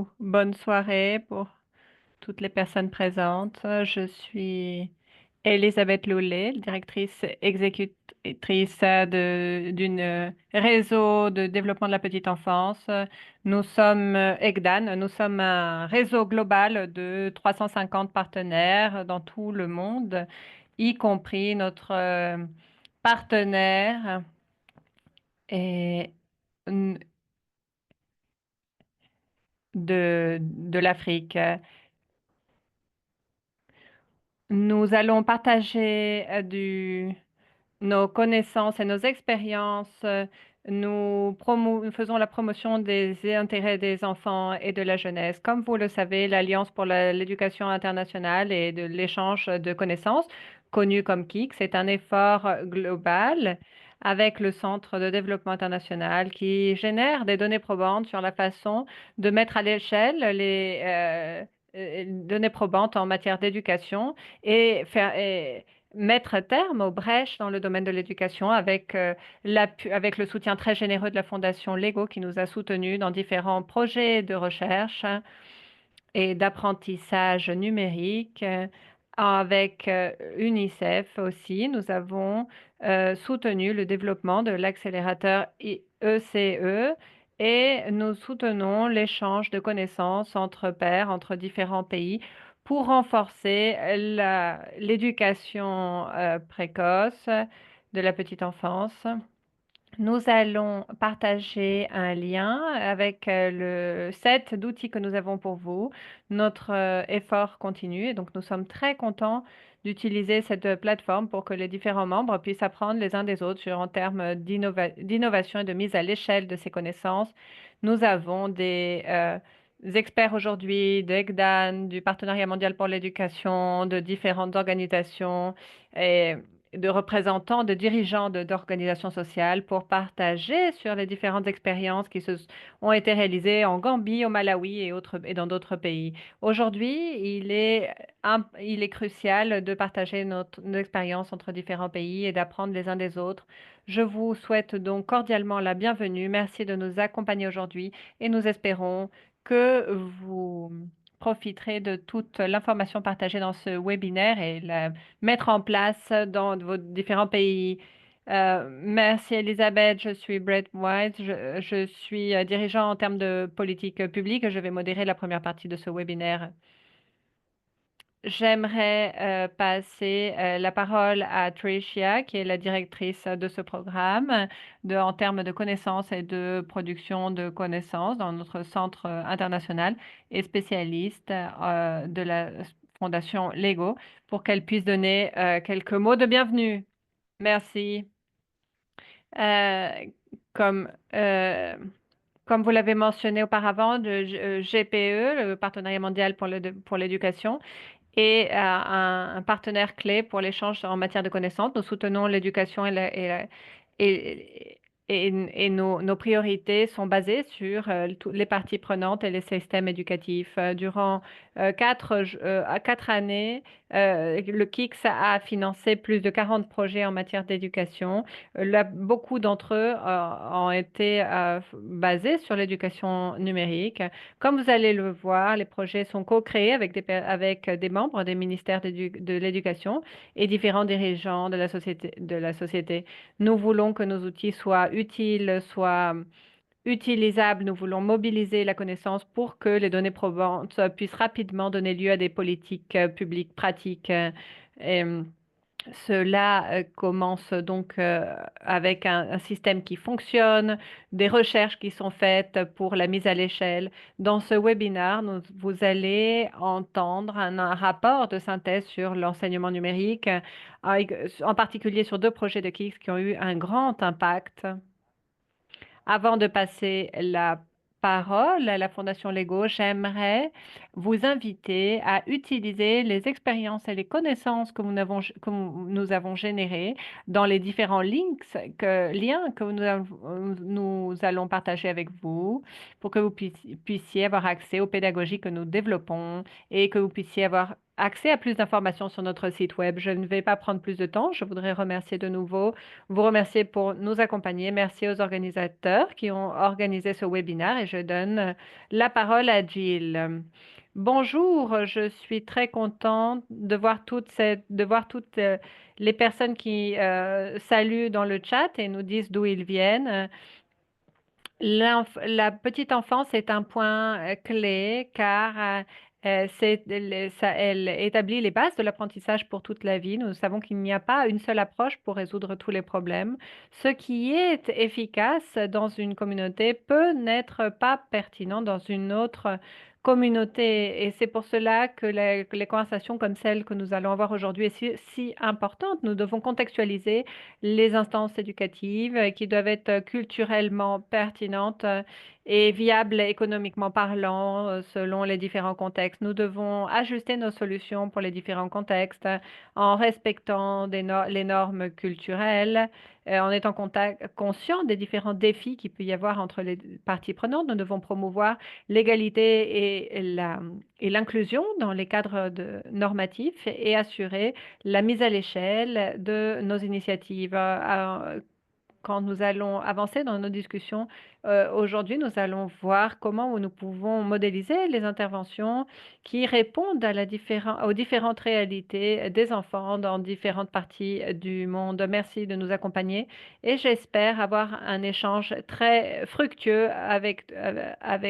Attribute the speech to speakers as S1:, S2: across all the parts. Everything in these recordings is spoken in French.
S1: beaucoup. Bonne soirée pour toutes les personnes présentes. Je suis Elisabeth Loulet, directrice exécutrice d'une réseau de développement de la petite enfance. Nous sommes EGDAN, nous sommes un réseau global de 350 partenaires dans tout le monde, y compris notre partenaire et, de l'Afrique. Nous allons partager nos connaissances et nos expériences. Nous faisons la promotion des intérêts des enfants et de la jeunesse. Comme vous le savez, l'Alliance pour l'éducation internationale et de l'échange de connaissances, connue comme KIC, c'est un effort global avec le Centre de développement international qui génère des données probantes sur la façon de mettre à l'échelle les données probantes en matière d'éducation et mettre terme aux brèches dans le domaine de l'éducation avec le soutien très généreux de la Fondation Lego qui nous a soutenus dans différents projets de recherche et d'apprentissage numérique. Avec UNICEF aussi, nous avons soutenu le développement de l'accélérateur ECE et nous soutenons l'échange de connaissances entre pairs, entre différents pays pour renforcer l'éducation précoce de la petite enfance. Nous allons partager un lien avec le set d'outils que nous avons pour vous. Notre effort continue et donc nous sommes très contents d'utiliser cette plateforme pour que les différents membres puissent apprendre les uns des autres en termes d'innovation et de mise à l'échelle de ces connaissances. Nous avons des experts aujourd'hui d'EGDAN, du Partenariat mondial pour l'éducation, de différentes organisations et de représentants, de dirigeants d'organisations sociales pour partager sur les différentes expériences ont été réalisées en Gambie, au Malawi et dans d'autres pays. Aujourd'hui, il est crucial de partager nos expériences entre différents pays et d'apprendre les uns des autres. Je vous souhaite donc cordialement la bienvenue. Merci de nous accompagner aujourd'hui et nous espérons que vous profiterez de toute l'information partagée dans ce webinaire et la mettre en place dans vos différents pays. Merci Elisabeth, je suis Brett White, je suis dirigeant en termes de politique publique. Je vais modérer la première partie de ce webinaire. J'aimerais passer la parole à Tricia, qui est la directrice de ce programme en termes de connaissances et de production de connaissances dans notre centre international et spécialiste de la Fondation Lego pour qu'elle puisse donner quelques mots de bienvenue. Merci. Euh, comme, euh, Comme vous l'avez mentionné auparavant, le GPE, le Partenariat mondial pour l'éducation, et un partenaire clé pour l'échange en matière de connaissances. Nous soutenons l'éducation et, et nos priorités sont basées sur les parties prenantes et les systèmes éducatifs. Durant 4 années, le KICS a financé plus de 40 projets en matière d'éducation. Beaucoup d'entre eux ont été basés sur l'éducation numérique. Comme vous allez le voir, les projets sont co-créés avec des membres des ministères de l'Éducation et différents dirigeants de la société. Nous voulons que nos outils soient utiles, soient utilisables. Nous voulons mobiliser la connaissance pour que les données probantes puissent rapidement donner lieu à des politiques publiques pratiques. Et, cela commence donc avec un système qui fonctionne, des recherches qui sont faites pour la mise à l'échelle. Dans ce webinaire, vous allez entendre un rapport de synthèse sur l'enseignement numérique, en particulier sur 2 projets de KICS qui ont eu un grand impact. Avant de passer la parole à la Fondation Lego, j'aimerais vous inviter à utiliser les expériences et les connaissances que nous avons générées dans les différents liens que nous allons partager avec vous pour que vous puissiez avoir accès aux pédagogies que nous développons et que vous puissiez avoir accès à plus d'informations sur notre site web. Je ne vais pas prendre plus de temps. Je voudrais remercier de nouveau, vous remercier pour nous accompagner. Merci aux organisateurs qui ont organisé ce webinaire et je donne la parole à Jill. Bonjour, je suis très contente de voir toutes les personnes qui saluent dans le chat et nous disent d'où ils viennent. La petite enfance est un point clé car elle établit les bases de l'apprentissage pour toute la vie. Nous savons qu'il n'y a pas une seule approche pour résoudre tous les problèmes. Ce qui est efficace dans une communauté peut n'être pas pertinent dans une autre communauté. Et c'est pour cela que les conversations comme celle que nous allons avoir aujourd'hui est si importante. Nous devons contextualiser les instances éducatives qui doivent être culturellement pertinentes et viables économiquement parlant selon les différents contextes. Nous devons ajuster nos solutions pour les différents contextes en respectant les normes culturelles, en étant conscient des différents défis qu'il peut y avoir entre les parties prenantes. Nous devons promouvoir l'égalité et l'inclusion dans les cadres normatifs et assurer la mise à l'échelle de nos initiatives. Quand nous allons avancer dans nos discussions, aujourd'hui, nous allons voir comment nous pouvons modéliser les interventions qui répondent aux différentes réalités des enfants dans différentes parties du monde. Merci de nous accompagner et j'espère avoir un échange très fructueux avec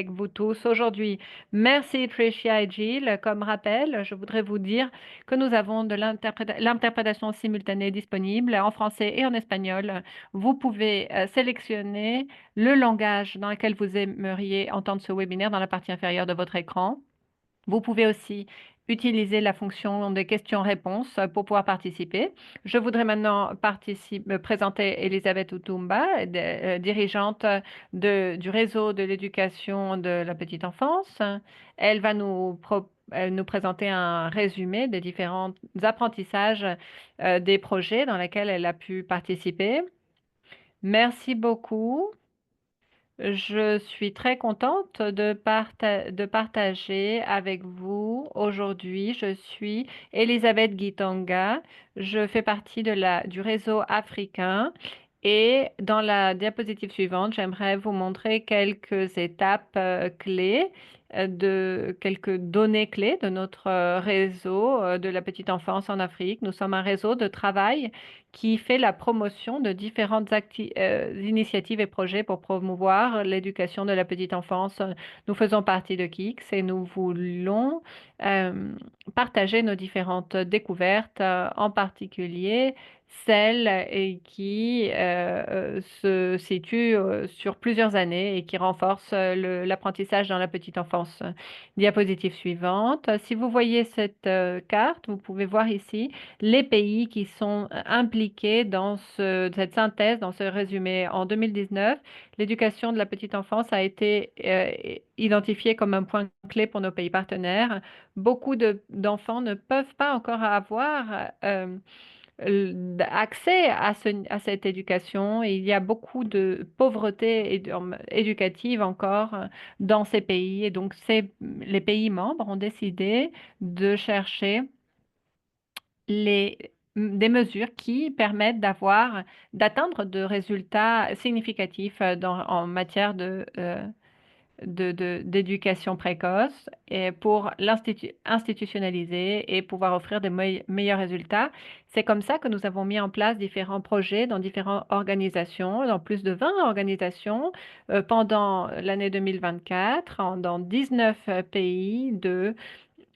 S1: vous tous aujourd'hui. Merci Tricia et Jill. Comme rappel, je voudrais vous dire que nous avons de l'interprétation simultanée disponible en français et en espagnol. Vous pouvez sélectionner le langage dans lequel vous aimeriez entendre ce webinaire dans la partie inférieure de votre écran. Vous pouvez aussi utiliser la fonction de questions-réponses pour pouvoir participer. Je voudrais maintenant présenter Elisabeth Utumba, dirigeante du réseau de l'éducation de la petite enfance. Elle va nous présenter un résumé des différents apprentissages des projets dans lesquels elle a pu participer. Merci beaucoup. Je suis très contente de partager avec vous aujourd'hui. Je suis Elisabeth Gitonga. Je fais partie du réseau africain. Et dans la diapositive suivante, j'aimerais vous montrer quelques étapes clés, quelques données clés de notre réseau de la petite enfance en Afrique. Nous sommes un réseau de travail qui fait la promotion de différentes initiatives et projets pour promouvoir l'éducation de la petite enfance. Nous faisons partie de KIX et nous voulons partager nos différentes découvertes, en particulier celles qui se situent sur plusieurs années et qui renforcent l'apprentissage dans la petite enfance. Diapositive suivante. Si vous voyez cette carte, vous pouvez voir ici les pays qui sont impliqués dans cette synthèse, dans ce résumé. En 2019, l'éducation de la petite enfance a été identifiée comme un point clé pour nos pays partenaires. Beaucoup d'enfants ne peuvent pas encore avoir accès à cette éducation. Et il y a beaucoup de pauvreté éducative encore dans ces pays. Et donc, les pays membres ont décidé de chercher des mesures qui permettent d'atteindre de résultats significatifs en matière d'éducation précoce et pour institutionnaliser et pouvoir offrir des meilleurs résultats. C'est comme ça que nous avons mis en place différents projets dans différentes organisations, dans plus de 20 organisations pendant l'année 2024, dans 19 pays de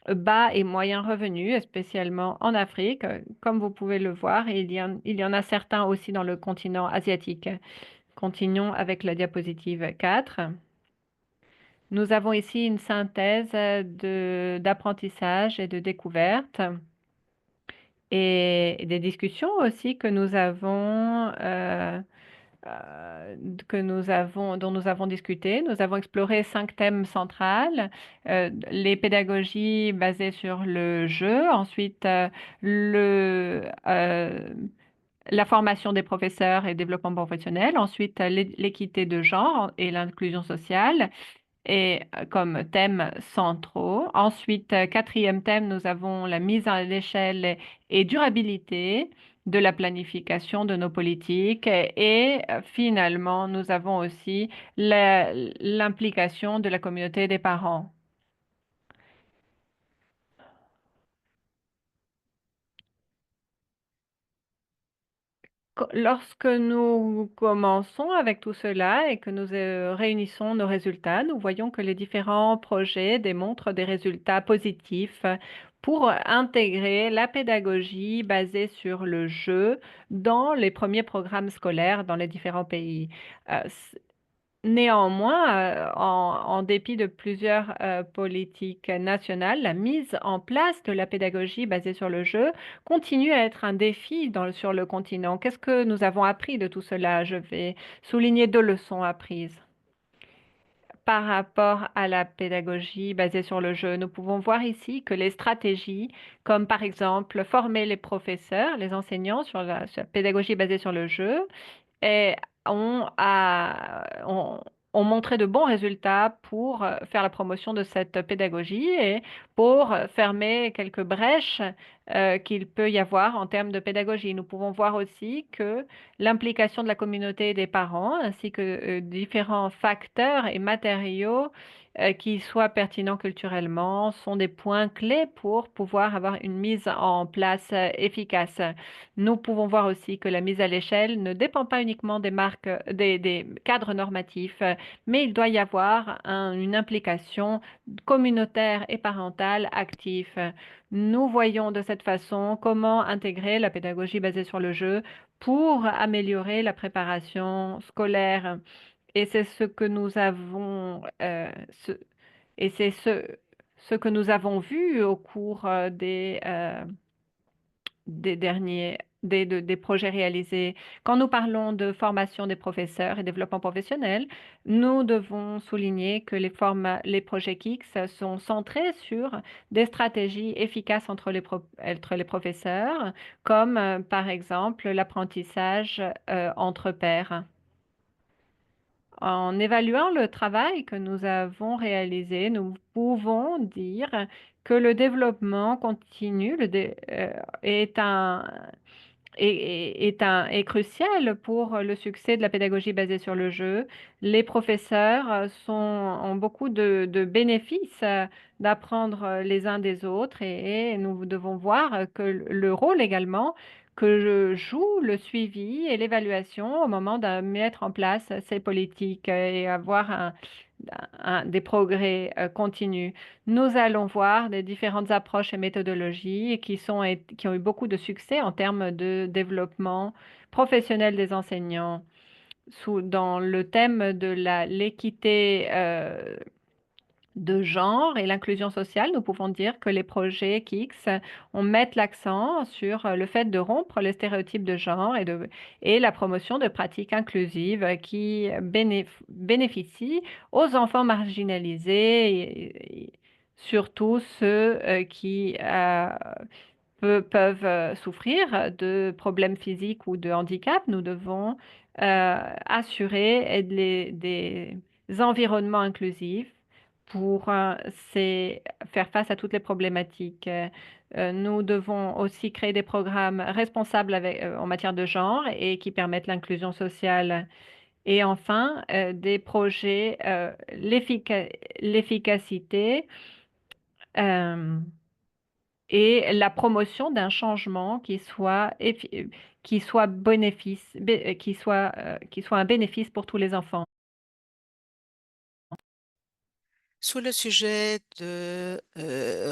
S1: bas et moyens revenus, spécialement en Afrique. Comme vous pouvez le voir, il y en a certains aussi dans le continent asiatique. Continuons avec la diapositive 4. Nous avons ici une synthèse d'apprentissage et de découverte et des discussions aussi dont nous avons discuté. Nous avons exploré 5 thèmes centrales, les pédagogies basées sur le jeu, ensuite la formation des professeurs et développement professionnel, ensuite l'équité de genre et l'inclusion sociale, et comme thèmes centraux, Ensuite, quatrième thème, nous avons la mise à l'échelle et durabilité de la planification de nos politiques. Et finalement, nous avons aussi l'implication de la communauté des parents. Lorsque nous commençons avec tout cela et que nous réunissons nos résultats, nous voyons que les différents projets démontrent des résultats positifs pour intégrer la pédagogie basée sur le jeu dans les premiers programmes scolaires dans les différents pays. Euh, Néanmoins, en dépit de plusieurs politiques nationales, la mise en place de la pédagogie basée sur le jeu continue à être un défi sur le continent. Qu'est-ce que nous avons appris de tout cela? Je vais souligner deux leçons apprises. Par rapport à la pédagogie basée sur le jeu, nous pouvons voir ici que les stratégies, comme par exemple former les professeurs, les enseignants sur la pédagogie basée sur le jeu, et ont, ont montré de bons résultats pour faire la promotion de cette pédagogie et pour fermer quelques brèches qu'il peut y avoir en termes de pédagogie. Nous pouvons voir aussi que l'implication de la communauté et des parents, ainsi que différents facteurs et matériaux qui soient pertinents culturellement, sont des points clés pour pouvoir avoir une mise en place efficace. Nous pouvons voir aussi que la mise à l'échelle ne dépend pas uniquement des marques, des cadres normatifs, mais il doit y avoir une implication communautaire et parentale active. Nous voyons de cette façon comment intégrer la pédagogie basée sur le jeu pour améliorer la préparation scolaire. Et c'est ce que nous avons, et c'est ce que nous avons vu au cours des derniers des projets réalisés. Quand nous parlons de formation des professeurs et développement professionnel, nous devons souligner que les projets KICS sont centrés sur des stratégies efficaces entre les professeurs, comme par exemple l'apprentissage entre pairs. En évaluant le travail que nous avons réalisé, nous pouvons dire que le développement continu est est crucial pour le succès de la pédagogie basée sur le jeu. Les professeurs ont beaucoup de bénéfices d'apprendre les uns des autres et nous devons voir que le rôle également que joue le suivi et l'évaluation au moment de mettre en place ces politiques et avoir des progrès continus. Nous allons voir des différentes approches et méthodologies qui ont eu beaucoup de succès en termes de développement professionnel des enseignants. Dans le thème de l'équité de genre et l'inclusion sociale, nous pouvons dire que les projets KICS mettent l'accent sur le fait de rompre les stéréotypes de genre et la promotion de pratiques inclusives qui bénéficient aux enfants marginalisés, et surtout ceux qui peuvent souffrir de problèmes physiques ou de handicap. Nous devons assurer des environnements inclusifs pour faire face à toutes les problématiques. Nous devons aussi créer des programmes responsables en matière de genre et qui permettent l'inclusion sociale. Et enfin, des projets, l'efficacité euh, et la promotion d'un changement qui soit qui soit un bénéfice pour tous les enfants.
S2: Sur le sujet de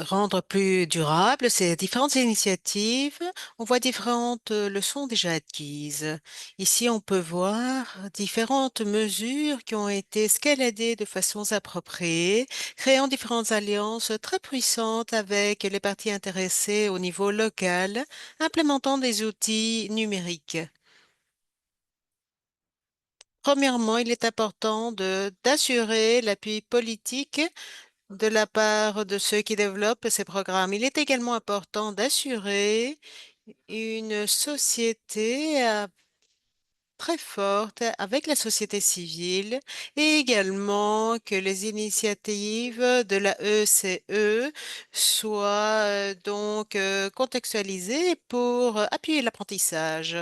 S2: rendre plus durable ces différentes initiatives, on voit différentes leçons déjà acquises. Ici, on peut voir différentes mesures qui ont été escaladées de façon appropriée, créant différentes alliances très puissantes avec les parties intéressées au niveau local, implémentant des outils numériques. Premièrement, il est important d'assurer l'appui politique de la part de ceux qui développent ces programmes. Il est également important d'assurer une société très forte avec la société civile et également que les initiatives de la ECE soient contextualisées pour appuyer l'apprentissage.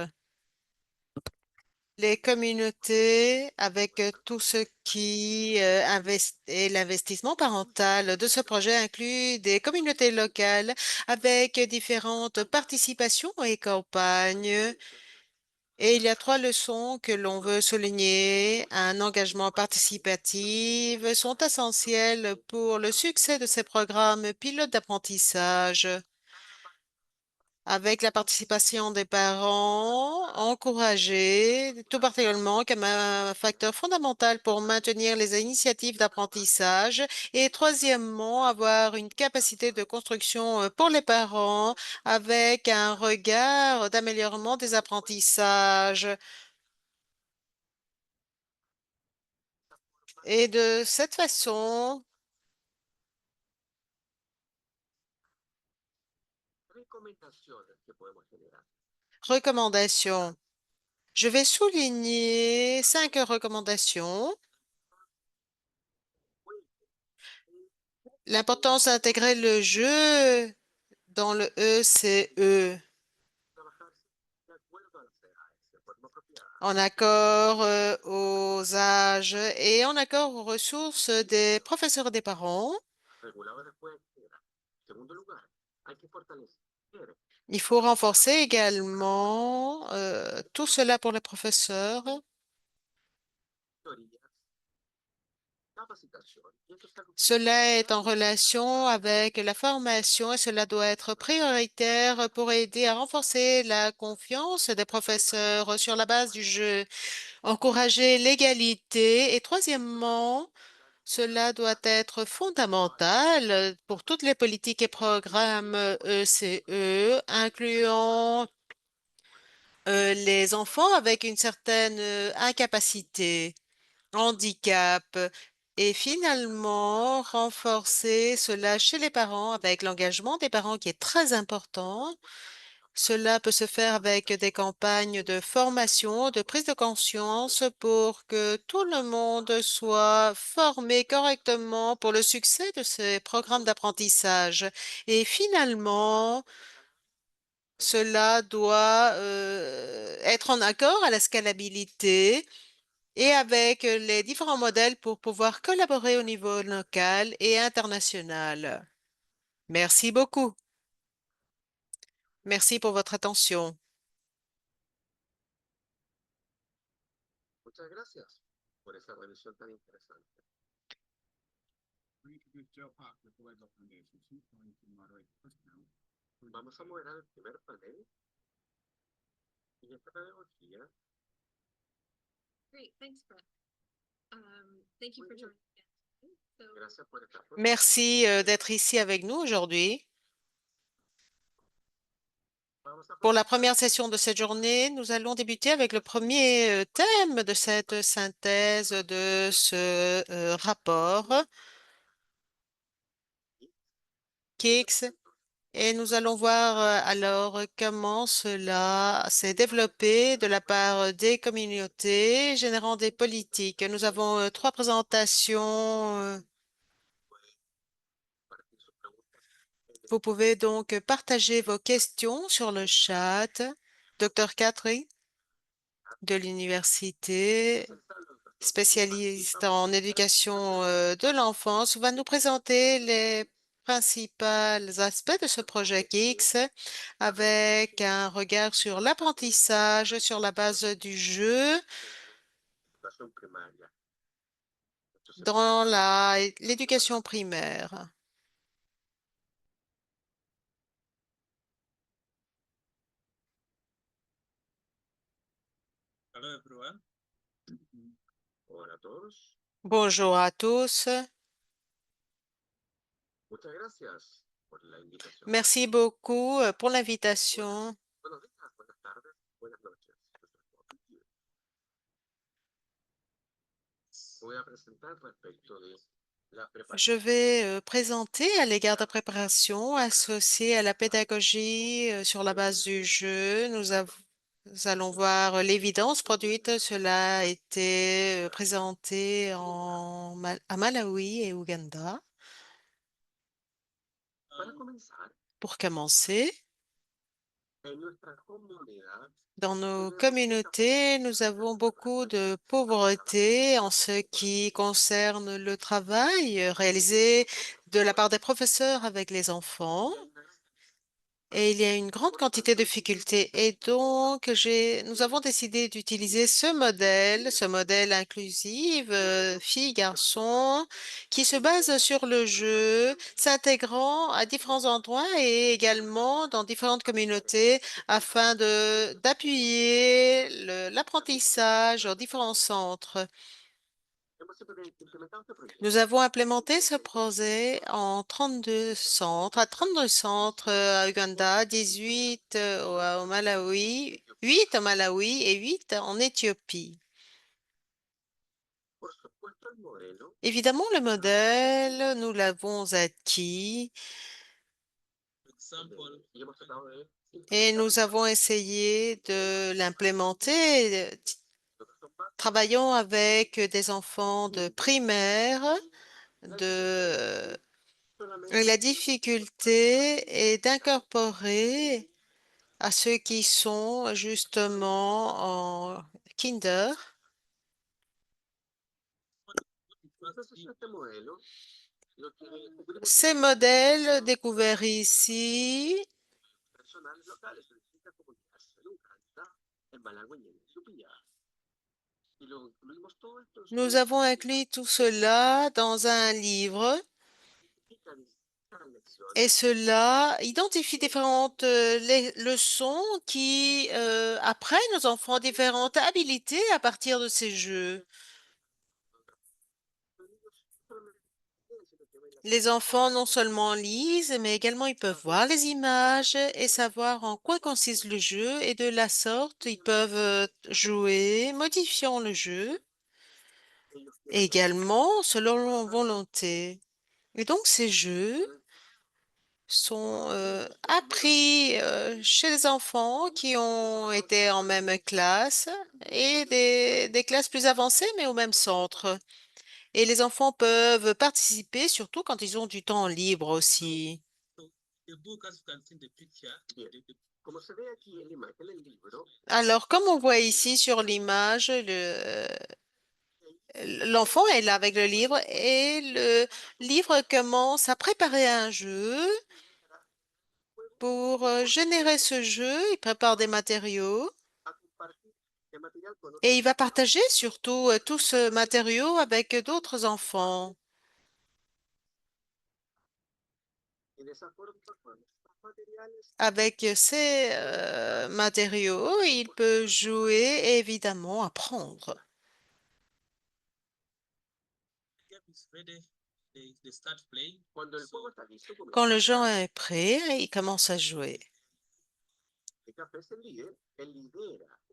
S2: Les communautés, avec tout ce qui est l'investissement parental de ce projet, inclut des communautés locales avec différentes participations et campagnes. Et il y a trois leçons que l'on veut souligner. Un engagement participatif sont essentiels pour le succès de ces programmes pilotes d'apprentissage. Avec la participation des parents, encourager tout particulièrement comme un facteur fondamental pour maintenir les initiatives d'apprentissage. Et troisièmement, avoir une capacité de construction pour les parents avec un regard d'amélioration des apprentissages. Et de cette façon, recommandations. Je vais souligner 5 recommandations. L'importance d'intégrer le jeu dans le ECE, en accord aux âges et en accord aux ressources des professeurs et des parents. Il faut renforcer également tout cela pour les professeurs. Cela est en relation avec la formation et cela doit être prioritaire pour aider à renforcer la confiance des professeurs sur la base du jeu, encourager l'égalité et troisièmement, cela doit être fondamental pour toutes les politiques et programmes ECE, incluant les enfants avec une certaine incapacité, handicap, et finalement renforcer cela chez les parents avec l'engagement des parents qui est très important. Cela peut se faire avec des campagnes de formation, de prise de conscience pour que tout le monde soit formé correctement pour le succès de ces programmes d'apprentissage. Et finalement, cela doit être en accord à la scalabilité et avec les différents modèles pour pouvoir collaborer au niveau local et international. Merci beaucoup. Merci pour votre attention. Merci d'être ici avec nous aujourd'hui. Pour la première session de cette journée, nous allons débuter avec le premier thème de cette synthèse de ce rapport, KICS, et nous allons voir alors comment cela s'est développé de la part des communautés générant des politiques. Nous avons 3 présentations. Vous pouvez donc partager vos questions sur le chat. Dr. Catherine de l'université, spécialiste en éducation de l'enfance, va nous présenter les principaux aspects de ce projet KICS avec un regard sur l'apprentissage sur la base du jeu dans l'éducation primaire. Bonjour à tous. Merci beaucoup pour l'invitation. Je vais présenter à l'égard de préparation associée à la pédagogie sur la base du jeu. Nous allons voir l'évidence produite. Cela a été présenté à Malawi et Ouganda. Pour commencer, dans nos communautés, nous avons beaucoup de pauvreté en ce qui concerne le travail réalisé de la part des professeurs avec les enfants. Et il y a une grande quantité de difficultés. Et donc, nous avons décidé d'utiliser ce modèle inclusif, filles, garçons, qui se base sur le jeu, s'intégrant à différents endroits et également dans différentes communautés afin d'appuyer l'apprentissage dans différents centres. Nous avons implémenté ce projet en 32 centres, à 32 centres à Uganda, 18 au Malawi, 8 au Malawi et 8 en Éthiopie. Évidemment, le modèle, nous l'avons acquis et nous avons essayé de l'implémenter. Travaillons avec des enfants de primaire, de la difficulté est d'incorporer à ceux qui sont justement en kinder. Ces modèles découverts ici, nous avons inclus tout cela dans un livre et cela identifie différentes leçons qui apprennent aux enfants différentes habilités à partir de ces jeux. Les enfants non seulement lisent, mais également ils peuvent voir les images et savoir en quoi consiste le jeu et de la sorte, ils peuvent jouer, modifiant le jeu, également selon leur volonté. Et donc ces jeux sont appris chez les enfants qui ont été en même classe et des classes plus avancées, mais au même centre. Et les enfants peuvent participer, surtout quand ils ont du temps libre aussi. Alors, comme on voit ici sur l'image, l'enfant est là avec le livre et le livre commence à préparer un jeu. Pour générer ce jeu, il prépare des matériaux et il va partager surtout tout ce matériau avec d'autres enfants. Avec ces matériaux, il peut jouer et évidemment apprendre. Quand le jeu est prêt, il commence à jouer.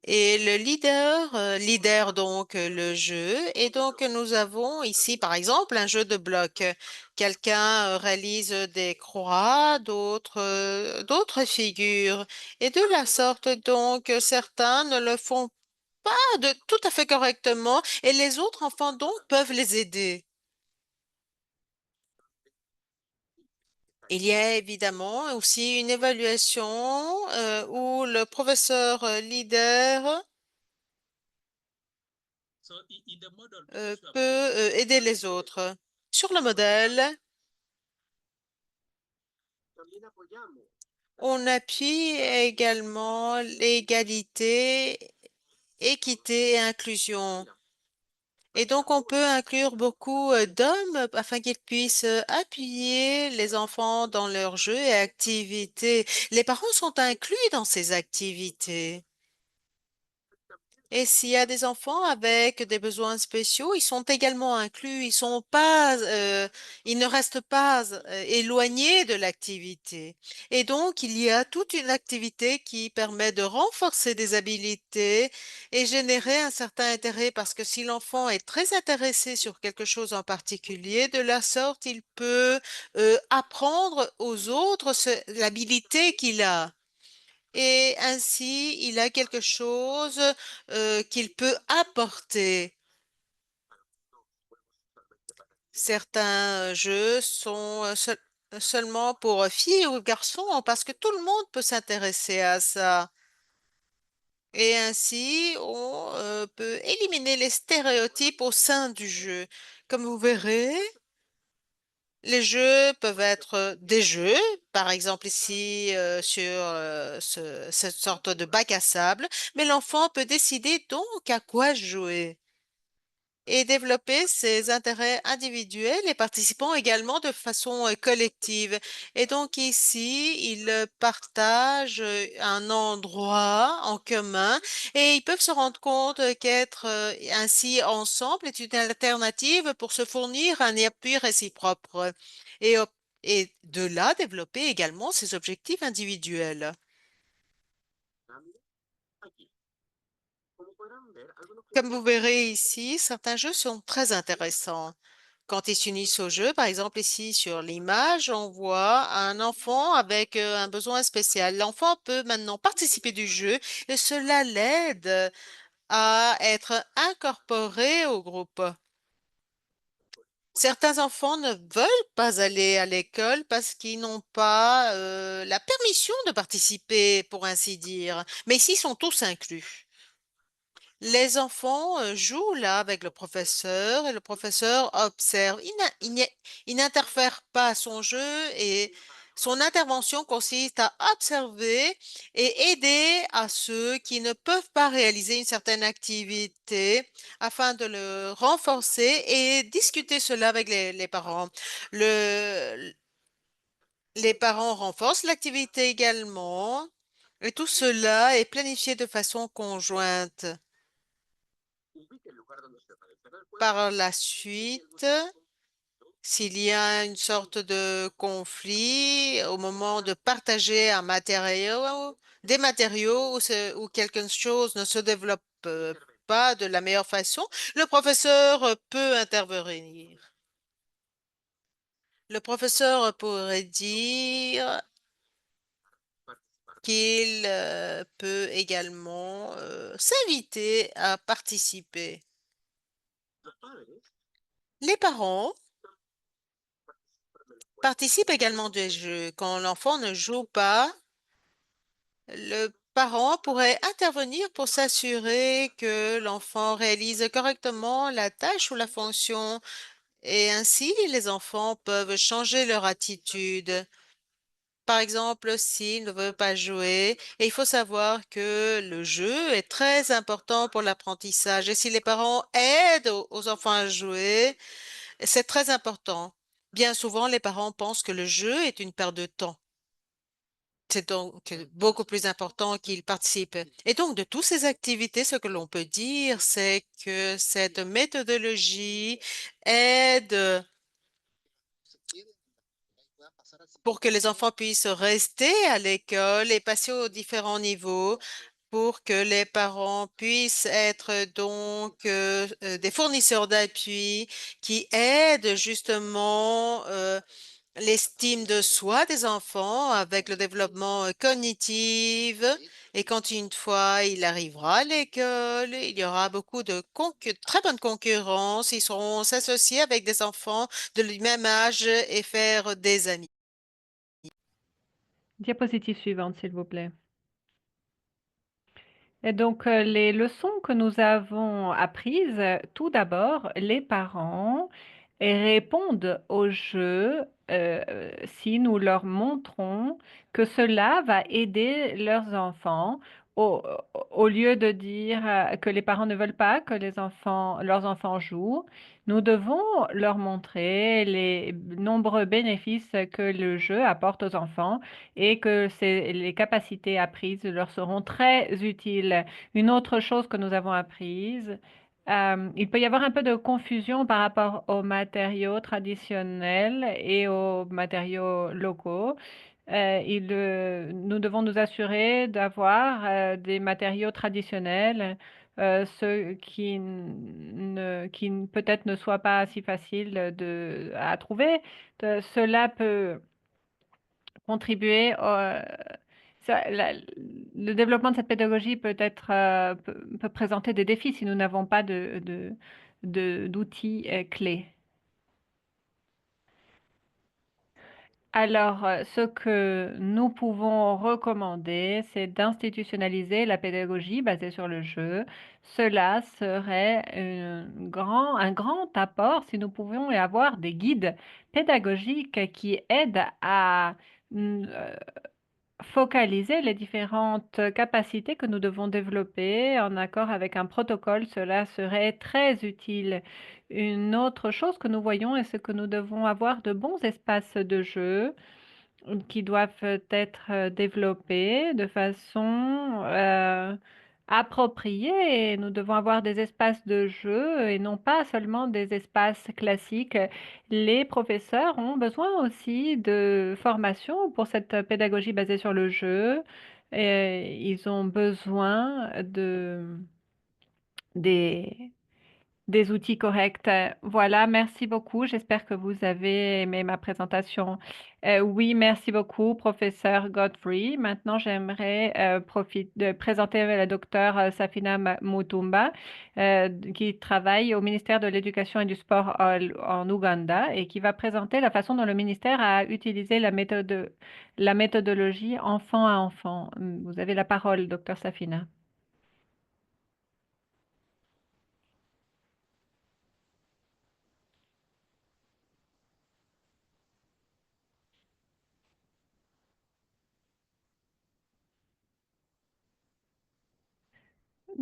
S2: Et le leader lidère donc le jeu. Et donc, nous avons ici, par exemple, un jeu de blocs. Quelqu'un réalise des croix, d'autres figures. Et de la sorte, donc, certains ne le font pas de tout à fait correctement et les autres enfants, donc, peuvent les aider. Il y a évidemment aussi une évaluation où le professeur leader peut aider les autres. Sur le modèle, on appuie également l'égalité, équité et inclusion. Et donc, on peut inclure beaucoup d'hommes afin qu'ils puissent appuyer les enfants dans leurs jeux et activités. Les parents sont inclus dans ces activités. Et s'il y a des enfants avec des besoins spéciaux, ils sont également inclus. Ils ne restent pas éloignés de l'activité. Et donc, il y a toute une activité qui permet de renforcer des habilités et générer un certain intérêt parce que si l'enfant est très intéressé sur quelque chose en particulier, de la sorte, il peut apprendre aux autres l'habilité qu'il a. et ainsi il a quelque chose qu'il peut apporter. Certains jeux sont seulement pour filles ou garçons parce que tout le monde peut s'intéresser à ça. Et ainsi, on peut éliminer les stéréotypes au sein du jeu. Comme vous verrez, les jeux peuvent être des jeux, par exemple ici sur cette sorte de bac à sable, mais l'enfant peut décider donc à quoi jouer et développer ses intérêts individuels et participant également de façon collective. Et donc ici, ils partagent un endroit en commun et ils peuvent se rendre compte qu'être ainsi ensemble est une alternative pour se fournir un appui réciproque et, et de là développer également ses objectifs individuels. Comme vous verrez ici, certains jeux sont très intéressants. Quand ils s'unissent au jeu, par exemple ici sur l'image, on voit un enfant avec un besoin spécial. L'enfant peut maintenant participer du jeu et cela l'aide à être incorporé au groupe. Certains enfants ne veulent pas aller à l'école parce qu'ils n'ont pas la permission de participer, pour ainsi dire. Mais ici, ils sont tous inclus. Les enfants jouent là avec le professeur et le professeur observe. Il n'interfère pas à son jeu et son intervention consiste à observer et aider à ceux qui ne peuvent pas réaliser une certaine activité afin de le renforcer et discuter cela avec les parents. Le, les parents renforcent l'activité également et tout cela est planifié de façon conjointe. Par la suite, s'il y a une sorte de conflit au moment de partager un matériau, des matériaux où quelque chose ne se développe pas de la meilleure façon, le professeur peut intervenir. Le professeur pourrait dire qu'il peut également s'inviter à participer. Les parents participent également des jeux. Quand l'enfant ne joue pas, le parent pourrait intervenir pour s'assurer que l'enfant réalise correctement la tâche ou la fonction et ainsi les enfants peuvent changer leur attitude. Par exemple, s'il ne veut pas jouer, et il faut savoir que le jeu est très important pour l'apprentissage et si les parents aident aux enfants à jouer, c'est très important. Bien souvent, les parents pensent que le jeu est une perte de temps. C'est donc beaucoup plus important qu'ils participent. Et donc, de toutes ces activités, ce que l'on peut dire, c'est que cette méthodologie aide pour que les enfants puissent rester à l'école et passer aux différents niveaux pour que les parents puissent être donc des fournisseurs d'appui qui aident justement l'estime de soi des enfants avec le développement cognitif. Et quand une fois il arrivera à l'école, il y aura beaucoup de très bonne concurrence. Ils seront s'associer avec des enfants de le même âge et faire des amis.
S1: Diapositive suivante, s'il vous plaît. Et donc, les leçons que nous avons apprises, tout d'abord, les parents répondent au jeu, si nous leur montrons que cela va aider leurs enfants, au au lieu de dire, que les parents ne veulent pas que leurs enfants jouent. Nous devons leur montrer les nombreux bénéfices que le jeu apporte aux enfants et que les capacités apprises leur seront très utiles. Une autre chose que nous avons apprise, il peut y avoir un peu de confusion par rapport aux matériaux traditionnels et aux matériaux locaux. Nous devons nous assurer d'avoir des matériaux traditionnels, ceux qui peut-être ne soient pas si faciles à trouver. Cela peut contribuer, ça la le développement de cette pédagogie peut présenter des défis si nous n'avons pas d'outils clés. Alors, ce que nous pouvons recommander, c'est d'institutionnaliser la pédagogie basée sur le jeu. Cela serait un grand apport si nous pouvions y avoir des guides pédagogiques qui aident à mm, euh, focaliser les différentes capacités que nous devons développer en accord avec un protocole. Cela serait très utile. Une autre chose que nous voyons est ce que nous devons avoir de bons espaces de jeu qui doivent être développés de façon appropriée. Et nous devons avoir des espaces de jeu et non pas seulement des espaces classiques. Les professeurs ont besoin aussi de formation pour cette pédagogie basée sur le jeu. Et ils ont besoin des, des outils corrects. Voilà, merci beaucoup. J'espère que vous avez aimé ma présentation. Oui, merci beaucoup, professeur Godfrey. Maintenant, j'aimerais de présenter la docteure Safina Mutumba, qui travaille au ministère de l'Éducation et du Sport en Ouganda et qui va présenter la façon dont le ministère a utilisé la méthodologie enfant à enfant. Vous avez la parole, docteur Safina.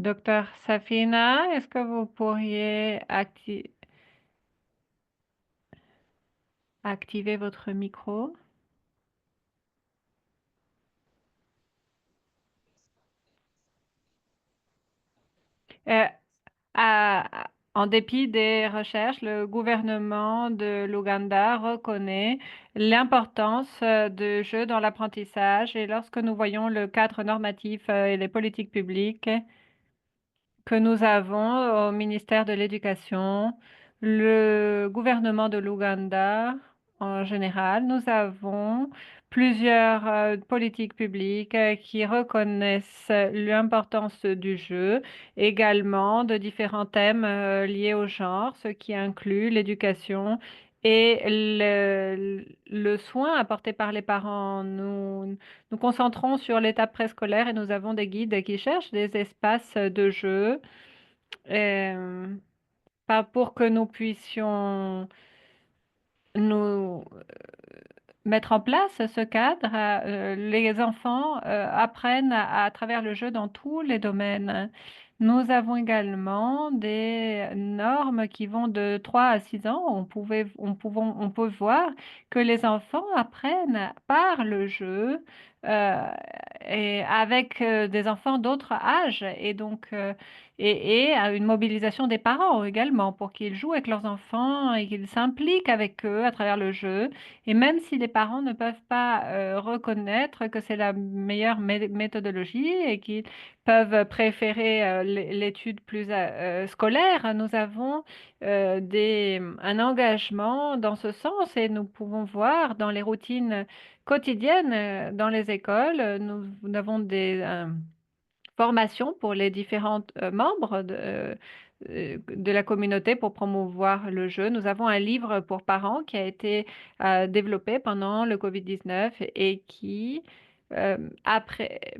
S1: Docteur Safina, est-ce que vous pourriez activer votre micro? Euh, En dépit des recherches, le gouvernement de l'Ouganda reconnaît l'importance de jeux dans l'apprentissage et lorsque nous voyons le cadre normatif et les politiques publiques, que nous avons au ministère de l'Éducation, le gouvernement de l'Ouganda en général, nous avons plusieurs politiques publiques qui reconnaissent l'importance du jeu, également de différents thèmes liés au genre, ce qui inclut l'éducation et le soin apporté par les parents. Nous concentrons sur l'étape préscolaire et nous avons des guides qui cherchent des espaces de jeu euh, pas pour que nous puissions nous mettre en place ce cadre. Les enfants apprennent à travers le jeu dans tous les domaines. Nous avons également des normes qui vont de 3 à 6 ans. On peut voir que les enfants apprennent par le jeu euh, et avec des enfants d'autres âges et à une mobilisation des parents également pour qu'ils jouent avec leurs enfants et qu'ils s'impliquent avec eux à travers le jeu. Et même si les parents ne peuvent pas reconnaître que c'est la meilleure méthodologie et qu'ils peuvent préférer l'étude plus scolaire, nous avons un engagement dans ce sens et nous pouvons voir dans les routines quotidiennes dans les écoles, nous avons des formation pour les différents membres de la communauté pour promouvoir le jeu. Nous avons un livre pour parents qui a été développé pendant le Covid-19 et qui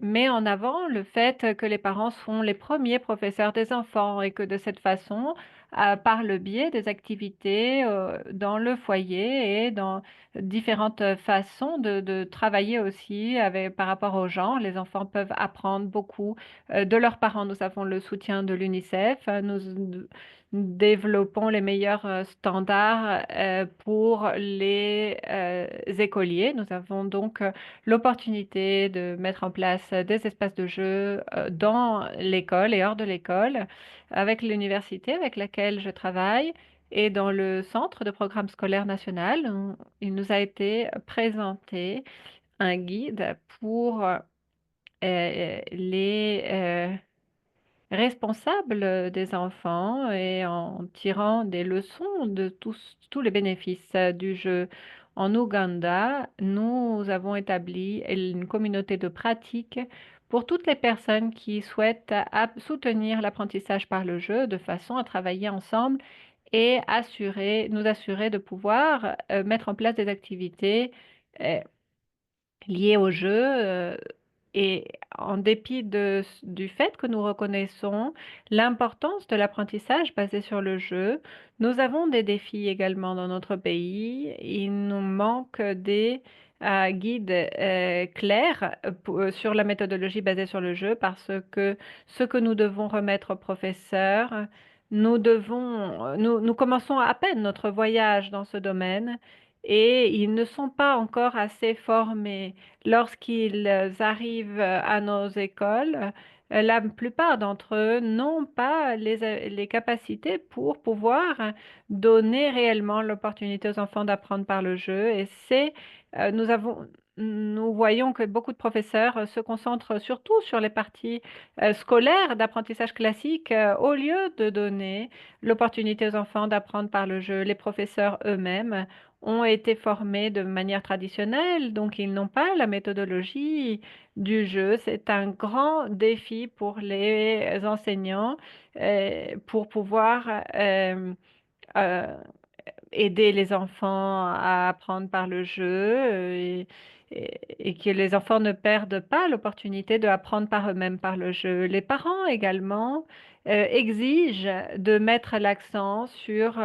S1: met en avant le fait que les parents sont les premiers professeurs des enfants et que de cette façon, par le biais des activités dans le foyer et dans différentes façons de travailler aussi par rapport au genre, les enfants peuvent apprendre beaucoup de leurs parents. Nous avons le soutien de l'UNICEF. Nous développons les meilleurs standards pour les écoliers. Nous avons donc l'opportunité de mettre en place des espaces de jeu dans l'école et hors de l'école avec l'université avec laquelle je travaille. Et dans le centre de programme scolaire national, il nous a été présenté un guide pour les responsables des enfants et en tirant des leçons de tous les bénéfices du jeu. En Ouganda, nous avons établi une communauté de pratique pour toutes les personnes qui souhaitent soutenir l'apprentissage par le jeu de façon à travailler ensemble et nous assurer de pouvoir mettre en place des activités euh, liées au jeu. Et en dépit du fait que nous reconnaissons l'importance de l'apprentissage basé sur le jeu, nous avons des défis également dans notre pays. Il nous manque des guides clairs sur la méthodologie basée sur le jeu parce que ce que nous devons remettre aux professeurs, nous commençons à peine notre voyage dans ce domaine et ils ne sont pas encore assez formés. Lorsqu'ils arrivent à nos écoles, la plupart d'entre eux n'ont pas les capacités pour pouvoir donner réellement l'opportunité aux enfants d'apprendre par le jeu. Et euh, nous avons, nous voyons que beaucoup de professeurs se concentrent surtout sur les parties scolaires d'apprentissage classique au lieu de donner l'opportunité aux enfants d'apprendre par le jeu. Les professeurs eux-mêmes ont été formés de manière traditionnelle, donc ils n'ont pas la méthodologie du jeu. C'est un grand défi pour les enseignants pour pouvoir euh, aider les enfants à apprendre par le jeu et que les enfants ne perdent pas l'opportunité d'apprendre par eux-mêmes par le jeu. Les parents également exigent de mettre l'accent sur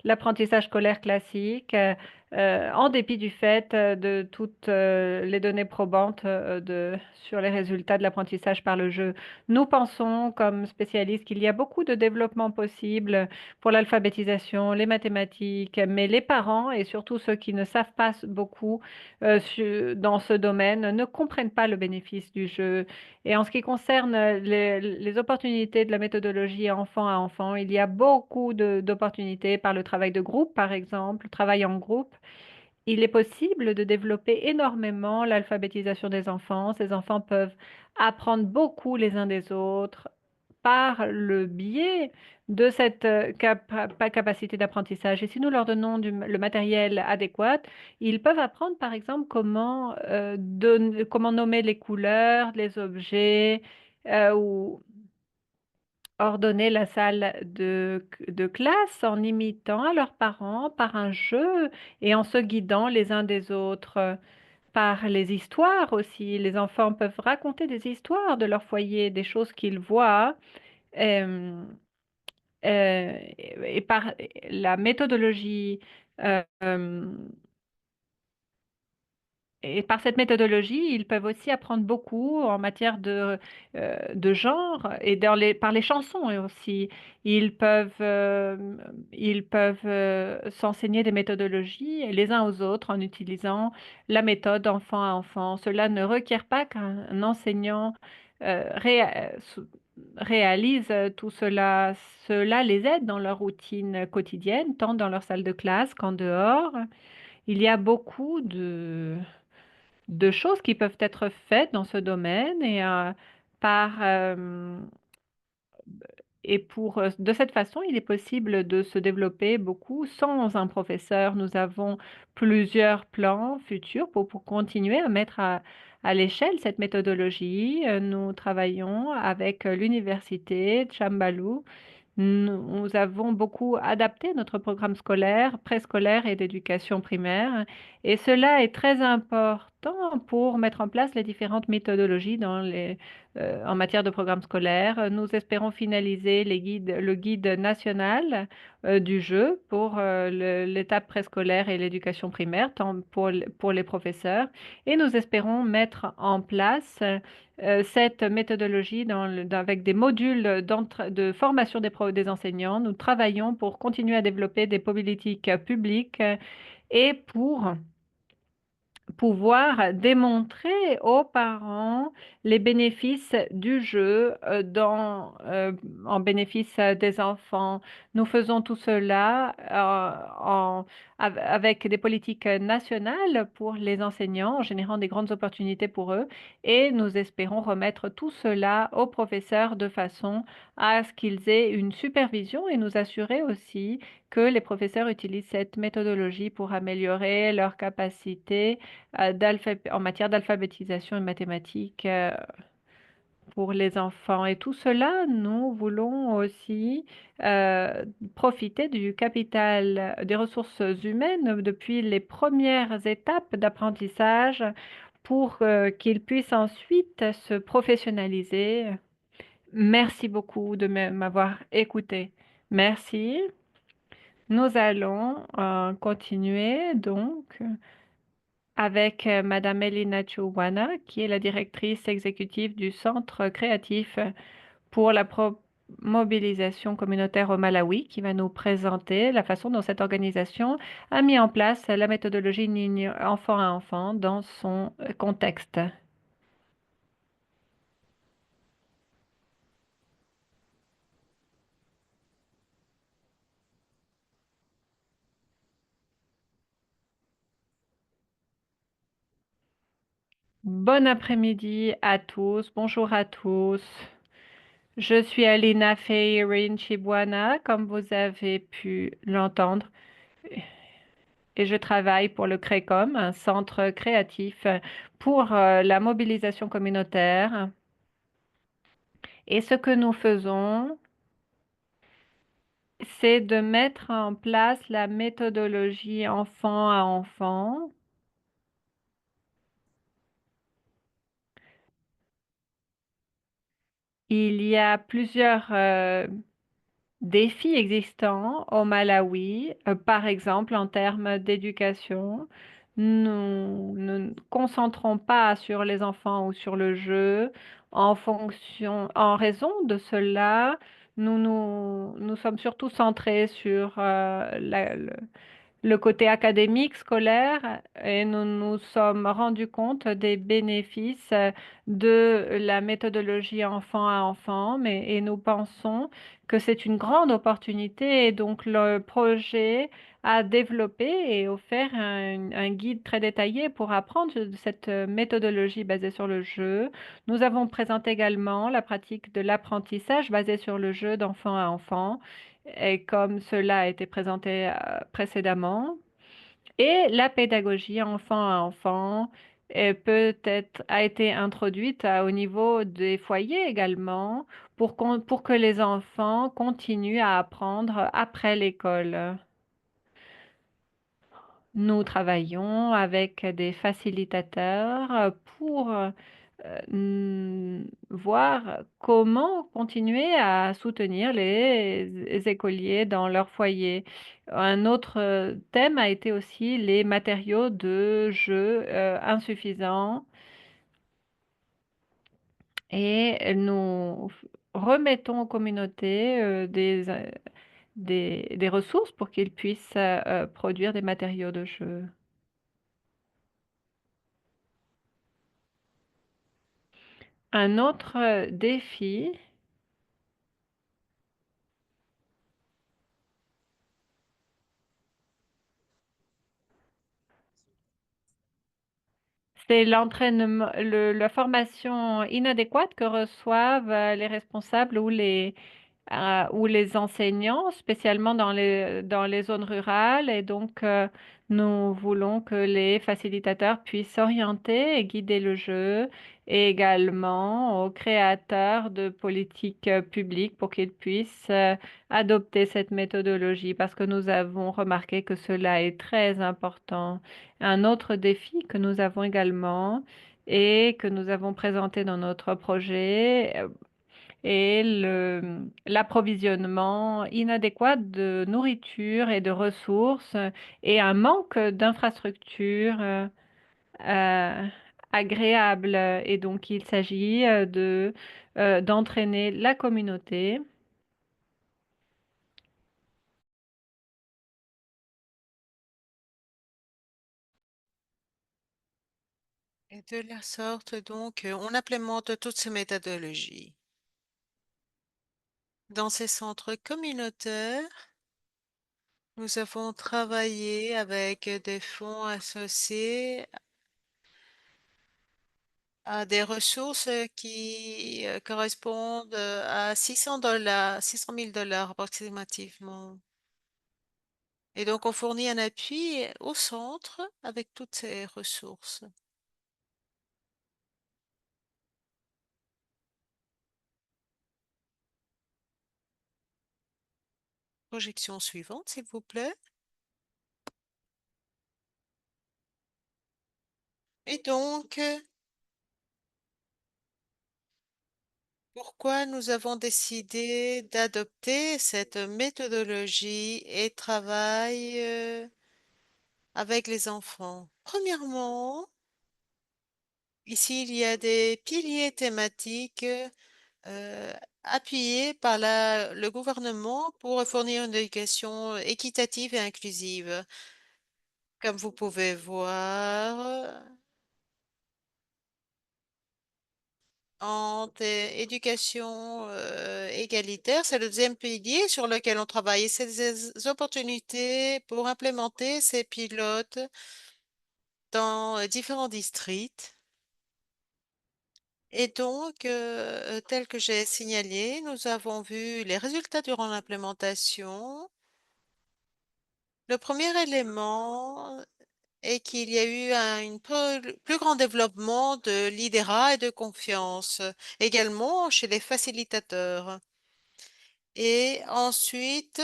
S1: l'apprentissage scolaire classique en dépit du fait de toutes les données probantes sur les résultats de l'apprentissage par le jeu. Nous pensons, comme spécialistes, qu'il y a beaucoup de développement possible pour l'alphabétisation, les mathématiques, mais les parents et surtout ceux qui ne savent pas beaucoup dans ce domaine ne comprennent pas le bénéfice du jeu. Et en ce qui concerne les opportunités de la méthodologie enfant à enfant, il y a beaucoup d'opportunités par le travail de groupe, par exemple, le travail en groupe. Il est possible de développer énormément l'alphabétisation des enfants. Ces enfants peuvent apprendre beaucoup les uns des autres par le biais de cette capacité d'apprentissage. Et si nous leur donnons le matériel adéquat, ils peuvent apprendre par exemple comment nommer les couleurs, les objets, ou ordonner la salle de classe en imitant à leurs parents par un jeu et en se guidant les uns des autres. Par les histoires aussi, les enfants peuvent raconter des histoires de leur foyer, des choses qu'ils voient, euh, et par la méthodologie et par cette méthodologie, ils peuvent aussi apprendre beaucoup en matière de genre et par les chansons aussi. Ils peuvent, euh, ils peuvent s'enseigner des méthodologies les uns aux autres en utilisant la méthode enfant à enfant. Cela ne requiert pas qu'un enseignant réalise tout cela. Cela les aide dans leur routine quotidienne, tant dans leur salle de classe qu'en dehors. Il y a beaucoup de choses qui peuvent être faites dans ce domaine par, euh, de cette façon, il est possible de se développer beaucoup sans un professeur. Nous avons plusieurs plans futurs pour continuer à mettre à l'échelle cette méthodologie. Nous travaillons avec l'université Chambalou. Nous avons beaucoup adapté notre programme scolaire, préscolaire et d'éducation primaire, et cela est très important pour mettre en place les différentes méthodologies en matière de programme scolaire. Nous espérons finaliser le guide national du jeu pour l'étape préscolaire et l'éducation primaire, tant pour les professeurs, et nous espérons mettre en place cette méthodologie avec des modules de formation des enseignants. Nous travaillons pour continuer à développer des politiques publiques et pour pouvoir démontrer aux parents les bénéfices du jeu en bénéfice des enfants. Nous faisons tout cela avec des politiques nationales pour les enseignants, en générant des grandes opportunités pour eux, et nous espérons remettre tout cela aux professeurs de façon à ce qu'ils aient une supervision et nous assurer aussi que les professeurs utilisent cette méthodologie pour améliorer leurs capacités en matière d'alphabétisation et mathématiques. pour les enfants. Et tout cela, nous voulons aussi profiter du capital des ressources humaines depuis les premières étapes d'apprentissage pour qu'ils puissent ensuite se professionnaliser. Merci beaucoup de m'avoir écouté. Merci. Nous allons continuer donc avec Madame Elina Chouwana, qui est la directrice exécutive du Centre créatif pour la mobilisation communautaire au Malawi, qui va nous présenter la façon dont cette organisation a mis en place la méthodologie enfant à enfant dans son contexte. Bon après-midi à tous, bonjour à tous. Je suis Alina Feirin Chibwana, comme vous avez pu l'entendre, et je travaille pour le CRECOM, un centre créatif pour la mobilisation communautaire. Et ce que nous faisons, c'est de mettre en place la méthodologie enfant à enfant. Il y a plusieurs défis existants au Malawi, par exemple en termes d'éducation. Nous ne nous concentrons pas sur les enfants ou sur le jeu. En raison de cela, nous sommes surtout centrés sur le côté académique, scolaire, et nous nous sommes rendus compte des bénéfices de la méthodologie enfant à enfant, et nous pensons que c'est une grande opportunité. Et donc, le projet a développé et offert un guide très détaillé pour apprendre cette méthodologie basée sur le jeu. Nous avons présenté également la pratique de l'apprentissage basé sur le jeu d'enfant à enfant, et comme cela a été présenté précédemment. Et la pédagogie enfant à enfant a été introduite au niveau des foyers également pour que les enfants continuent à apprendre après l'école. Nous travaillons avec des facilitateurs pour voir comment continuer à soutenir les écoliers dans leur foyer. Un autre thème a été aussi les matériaux de jeu insuffisants, et nous remettons aux communautés des ressources pour qu'ils puissent produire des matériaux de jeu. Un autre défi, c'est l'entraînement, la formation inadéquate que reçoivent les responsables ou les enseignants, spécialement dans les zones rurales. Et donc, nous voulons que les facilitateurs puissent orienter et guider le jeu, et également aux créateurs de politiques publiques pour qu'ils puissent adopter cette méthodologie, parce que nous avons remarqué que cela est très important. Un autre défi que nous avons également et que nous avons présenté dans notre projet et l'approvisionnement inadéquat de nourriture et de ressources, et un manque d'infrastructures euh, agréables. Et donc, il s'agit d'entraîner la communauté.
S2: Et de la sorte, donc, on implémente toutes ces méthodologies. Dans ces centres communautaires, nous avons travaillé avec des fonds associés à des ressources qui correspondent à 600 $, 600 000 $ approximativement. Et donc, on fournit un appui au centre avec toutes ces ressources. projection suivante, s'il vous plaît. Et donc, pourquoi nous avons décidé d'adopter cette méthodologie et travail avec les enfants? Premièrement, ici, il y a des piliers thématiques euh, appuyés par le gouvernement pour fournir une éducation équitative et inclusive. Comme vous pouvez voir, éducation égalitaire, c'est le deuxième pilier sur lequel on travaille. Et c'est des opportunités pour implémenter ces pilotes dans différents districts. Et donc, tel que j'ai signalé, nous avons vu les résultats durant l'implémentation. Le premier élément est qu'il y a eu un plus grand développement de lidérat et de confiance, également chez les facilitateurs. Et ensuite,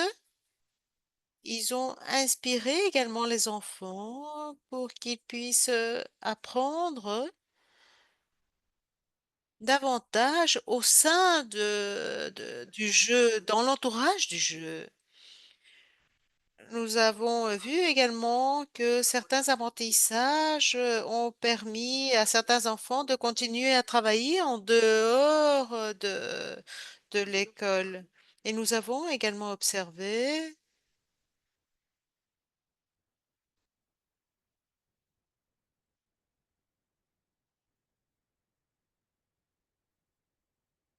S2: ils ont inspiré également les enfants pour qu'ils puissent apprendre davantage au sein du jeu, dans l'entourage du jeu. Nous avons vu également que certains apprentissages ont permis à certains enfants de continuer à travailler en dehors de l'école. Et nous avons également observé,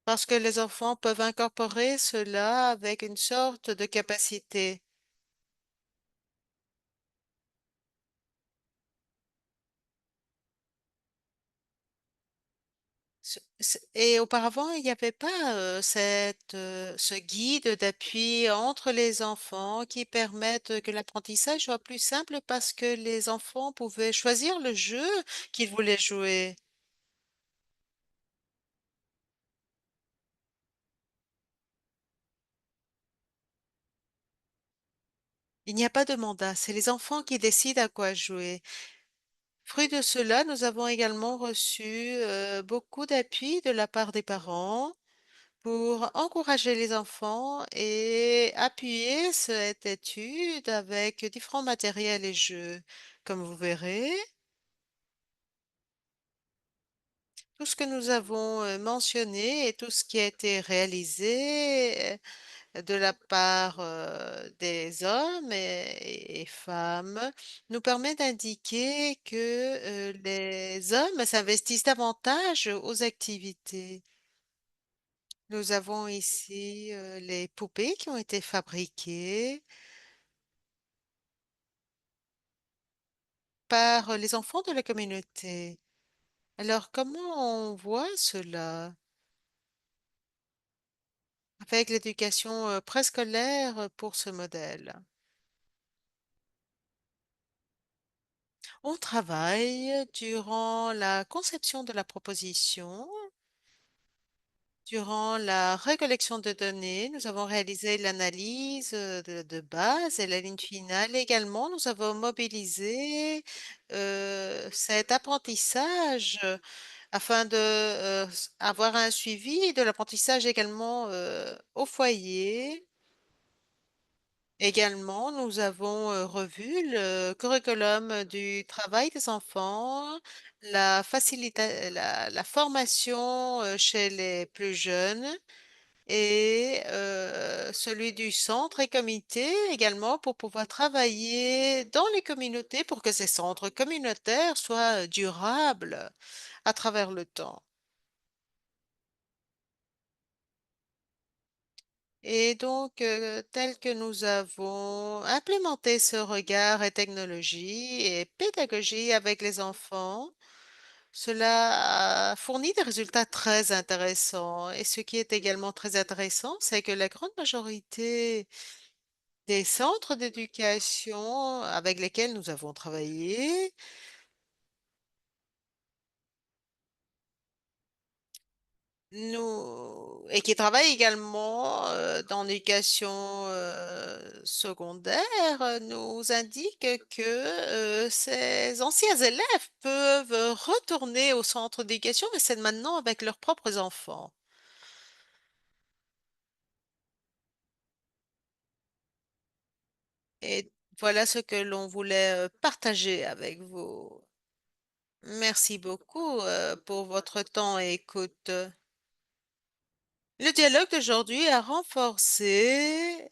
S2: parce que les enfants peuvent incorporer cela avec une sorte de capacité. Et auparavant, il n'y avait pas ce guide d'appui entre les enfants qui permettent que l'apprentissage soit plus simple parce que les enfants pouvaient choisir le jeu qu'ils voulaient jouer. Il n'y a pas de mandat, c'est les enfants qui décident à quoi jouer. Fruit de cela, nous avons également reçu beaucoup d'appui de la part des parents pour encourager les enfants et appuyer cette étude avec différents matériels et jeux. Comme vous verrez, tout ce que nous avons mentionné et tout ce qui a été réalisé de la part des hommes et femmes nous permet d'indiquer que les hommes s'investissent davantage aux activités. Nous avons ici les poupées qui ont été fabriquées par les enfants de la communauté. Alors, comment on voit cela avec l'éducation préscolaire pour ce modèle? On travaille durant la conception de la proposition. Durant la récollection de données, nous avons réalisé l'analyse de base et la ligne finale. Également, nous avons mobilisé cet apprentissage afin de avoir un suivi de l'apprentissage également au foyer. Également, nous avons revu le curriculum du travail des enfants, la formation chez les plus jeunes et celui du centre et comité également pour pouvoir travailler dans les communautés pour que ces centres communautaires soient durables à travers le temps. Et donc, tel que nous avons implémenté ce regard et technologie et pédagogie avec les enfants, cela a fourni des résultats très intéressants. Et ce qui est également très intéressant, c'est que la grande majorité des centres d'éducation avec lesquels nous avons travaillé, et qui travaillent également dans l'éducation secondaire nous indique que ces anciens élèves peuvent retourner au centre d'éducation, mais c'est maintenant avec leurs propres enfants. Et voilà ce que l'on voulait partager avec vous. Merci beaucoup pour votre temps et écoute. Le dialogue d'aujourd'hui a renforcé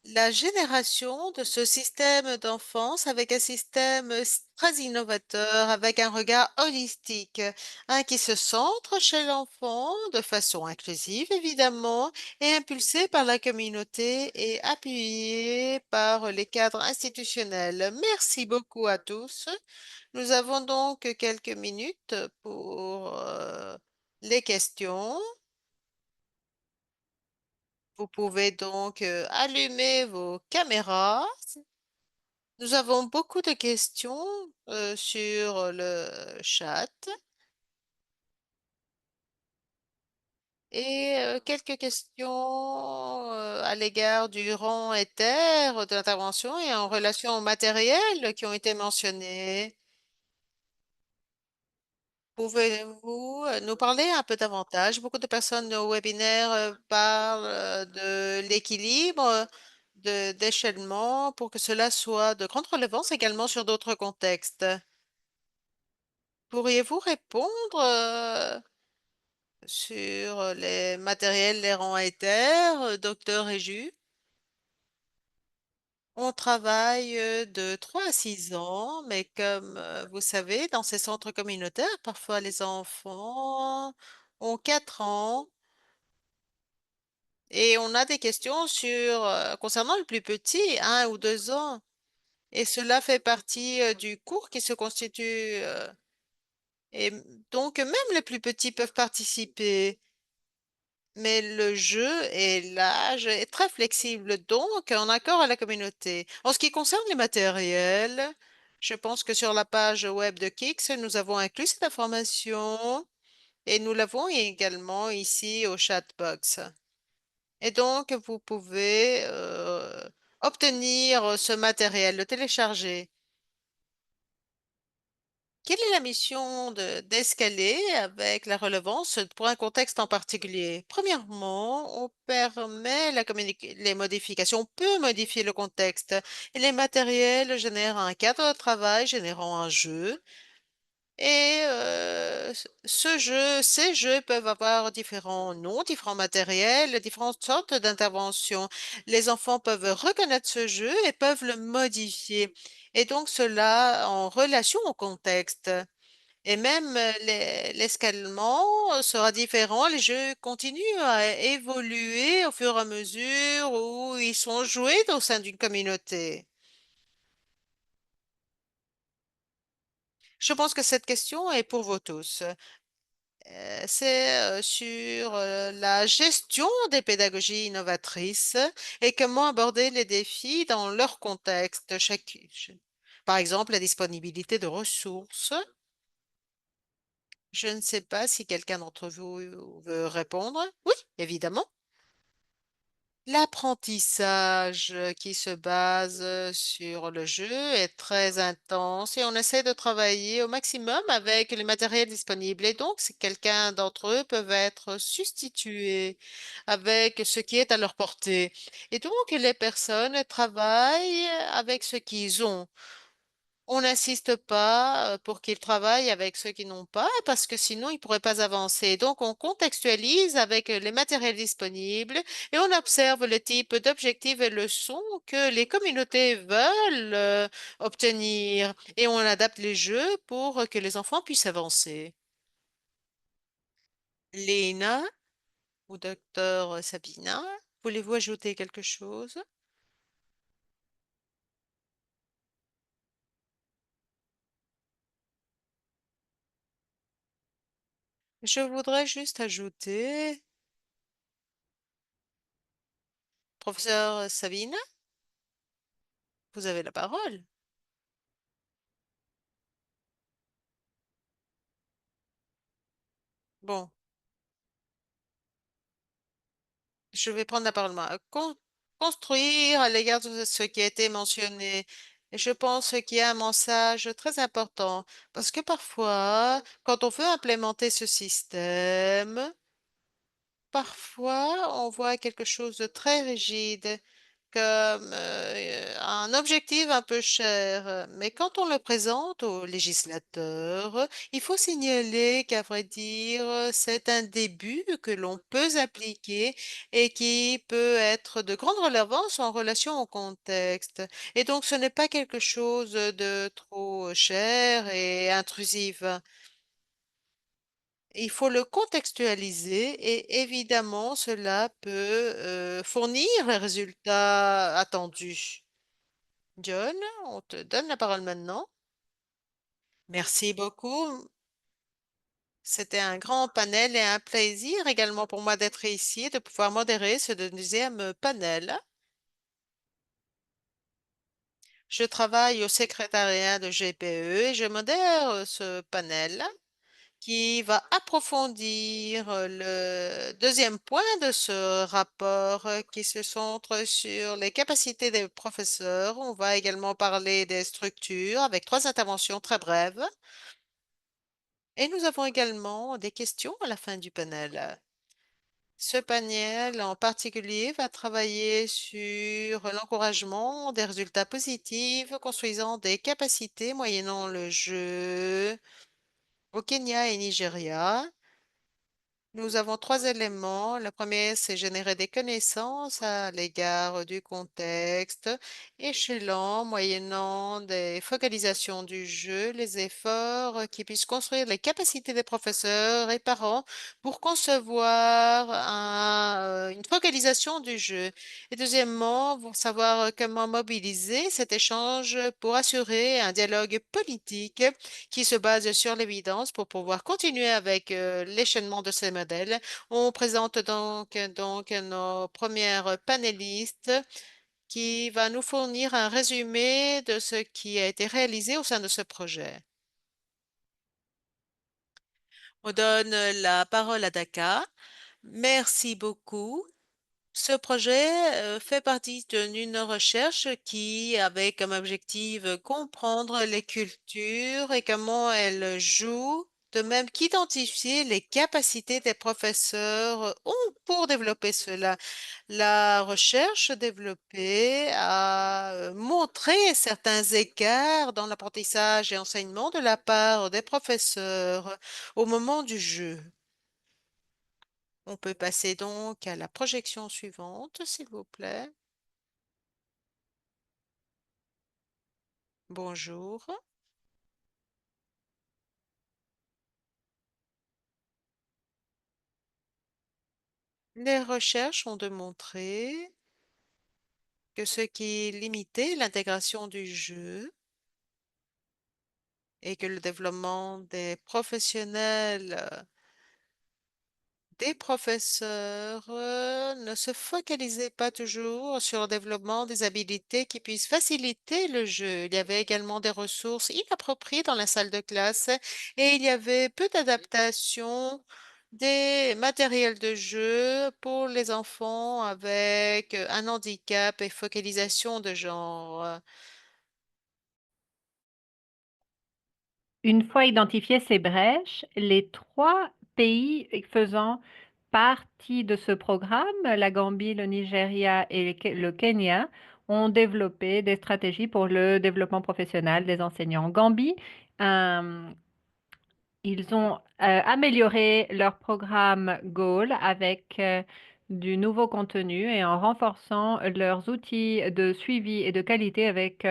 S2: la génération de ce système d'enfance avec un système très innovateur, avec un regard holistique, un qui se centre chez l'enfant de façon inclusive, évidemment, et impulsé par la communauté et appuyé par les cadres institutionnels. Merci beaucoup à tous. Nous avons donc quelques minutes pour les questions. Vous pouvez donc allumer vos caméras. Nous avons beaucoup de questions sur le chat et quelques questions à l'égard du rang et terre de l'intervention et en relation au matériel qui ont été mentionnés. Pouvez-vous nous parler un peu davantage? Beaucoup de personnes au webinaire parlent de l'équilibre, d'échellement pour que cela soit de grande relevance également sur d'autres contextes. Pourriez-vous répondre sur les matériels, les rangs et terres, docteur Réju? On travaille de 3 à 6 ans, mais comme vous savez, dans ces centres communautaires, parfois les enfants ont 4 ans et on a des questions sur concernant le plus petit, 1 ou 2 ans. Et cela fait partie du cours qui se constitue. Et donc, même les plus petits peuvent participer. Mais le jeu et l'âge est très flexible, donc en accord à la communauté. En ce qui concerne les matériels, je pense que sur la page web de Kix, nous avons inclus cette information et nous l'avons également ici au chatbox. Et donc, vous pouvez obtenir ce matériel, le télécharger. Quelle est la mission d'Escalé avec la relevance pour un contexte en particulier? Premièrement, on permet les modifications, on peut modifier le contexte et les matériels génèrent un cadre de travail, générant un jeu. Et ces jeux peuvent avoir différents noms, différents matériels, différentes sortes d'interventions. Les enfants peuvent reconnaître ce jeu et peuvent le modifier. Et donc cela en relation au contexte. Et même l'escalement sera différent. Les jeux continuent à évoluer au fur et à mesure où ils sont joués au sein d'une communauté. Je pense que cette question est pour vous tous. C'est sur la gestion des pédagogies innovatrices et comment aborder les défis dans leur contexte. Par exemple, la disponibilité de ressources. Je ne sais pas si quelqu'un d'entre vous veut répondre. Oui, évidemment. L'apprentissage qui se base sur le jeu est très intense et on essaie de travailler au maximum avec les matériels disponibles. Et donc, si quelqu'un d'entre eux peuvent être substitués avec ce qui est à leur portée. Et donc, les personnes travaillent avec ce qu'ils ont. On n'insiste pas pour qu'ils travaillent avec ceux qui n'ont pas, parce que sinon ils ne pourraient pas avancer. Donc, on contextualise avec les matériels disponibles et on observe le type d'objectifs et leçons que les communautés veulent obtenir et on adapte les jeux pour que les enfants puissent avancer. Léna ou docteur Sabina, voulez-vous ajouter quelque chose? Je voudrais juste ajouter, professeur Sabina, vous avez la parole. Bon. je vais prendre la parole. Construire à l'égard de ce qui a été mentionné. Et je pense qu'il y a un message très important parce que parfois, quand on veut implémenter ce système, parfois on voit quelque chose de très rigide comme un objectif un peu cher. Mais quand on le présente aux législateurs, il faut signaler qu'à vrai dire, c'est un début que l'on peut appliquer et qui peut être de grande relevance en relation au contexte. Et donc, ce n'est pas quelque chose de trop cher et intrusif. Il faut le contextualiser et évidemment, cela peut fournir les résultats attendus. John, on te donne la parole maintenant. Merci beaucoup. C'était un grand panel et un plaisir également pour moi d'être ici et de pouvoir modérer ce deuxième panel. Je travaille au secrétariat de GPE et je modère ce panel qui va approfondir le deuxième point de ce rapport qui se centre sur les capacités des professeurs. On va également parler des structures avec trois interventions très brèves. Et nous avons également des questions à la fin du panel. Ce panel en particulier va travailler sur l'encouragement des résultats positifs, construisant des capacités moyennant le jeu au Kenya et Nigeria. Nous avons trois éléments. Le premier, c'est générer des connaissances à l'égard du contexte, échelon, moyennant des focalisations du jeu, les efforts qui puissent construire les capacités des professeurs et parents pour concevoir une focalisation du jeu. Et deuxièmement, pour savoir comment mobiliser cet échange pour assurer un dialogue politique qui se base sur l'évidence pour pouvoir continuer avec l'échaînement de ces modèles. On présente donc nos premières panélistes qui va nous fournir un résumé de ce qui a été réalisé au sein de ce projet. On donne la parole à Daka. Merci beaucoup. Ce projet fait partie d'une recherche qui avait comme objectif comprendre les cultures et comment elles jouent, de même qu'identifier les capacités des professeurs pour développer cela. La recherche développée a montré certains écarts dans l'apprentissage et enseignement de la part des professeurs au moment du jeu. On peut passer donc à la projection suivante, s'il vous plaît. Bonjour. Les recherches ont démontré que ce qui limitait l'intégration du jeu et que le développement des professeurs ne se focalisait pas toujours sur le développement des habilités qui puissent faciliter le jeu. Il y avait également des ressources inappropriées dans la salle de classe et il y avait peu d'adaptation des matériels de jeu pour les enfants avec un handicap et focalisation de genre.
S1: Une fois identifiées ces brèches, les 3 pays faisant partie de ce programme, la Gambie, le Nigeria et le Kenya, ont développé des stratégies pour le développement professionnel des enseignants. Gambie, ils ont amélioré leur programme Goal avec du nouveau contenu et en renforçant leurs outils de suivi et de qualité avec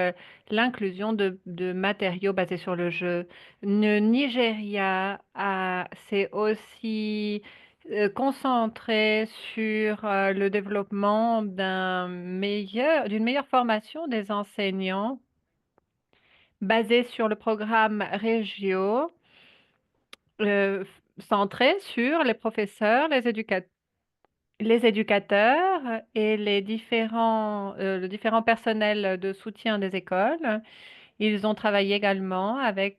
S1: l'inclusion de matériaux basés sur le jeu. Le Nigeria s'est aussi concentré sur le développement d'une meilleure formation des enseignants basée sur le programme Regio Heu, centré sur les professeurs, les éducateurs et le différent personnel de soutien des écoles. Ils ont travaillé également avec,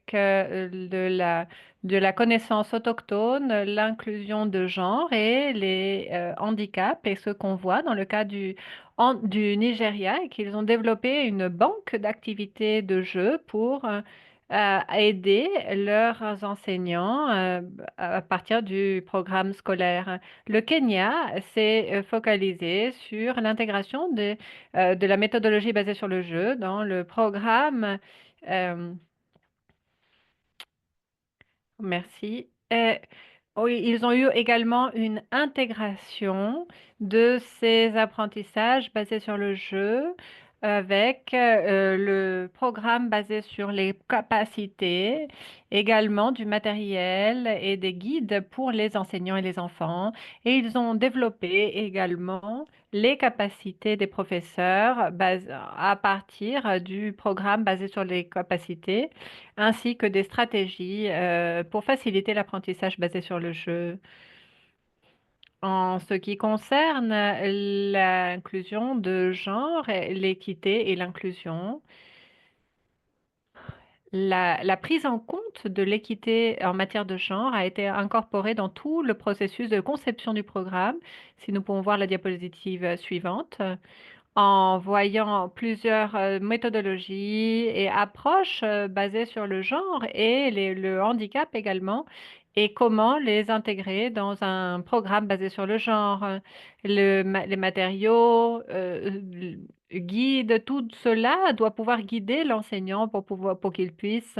S1: de la connaissance autochtone, l'inclusion de genre et les handicaps, et ce qu'on voit dans le cas du Nigeria, et qu'ils ont développé une banque d'activités de jeux pour aider leurs enseignants à partir du programme scolaire. Le Kenya s'est focalisé sur l'intégration de la méthodologie basée sur le jeu dans le programme. euh, Merci. Oui, ils ont eu également une intégration de ces apprentissages basés sur le jeu avec le programme basé sur les capacités, également du matériel et des guides pour les enseignants et les enfants. Et ils ont développé également les capacités des professeurs à partir du programme basé sur les capacités ainsi que des stratégies pour faciliter l'apprentissage basé sur le jeu. En ce qui concerne l'inclusion de genre, l'équité et l'inclusion, la prise en compte de l'équité en matière de genre a été incorporée dans tout le processus de conception du programme. Si nous pouvons voir la diapositive suivante. En voyant plusieurs méthodologies et approches basées sur le genre et le handicap également, et comment les intégrer dans un programme basé sur le genre. Les matériaux, guides, tout cela doit pouvoir guider l'enseignant pour qu'il puisse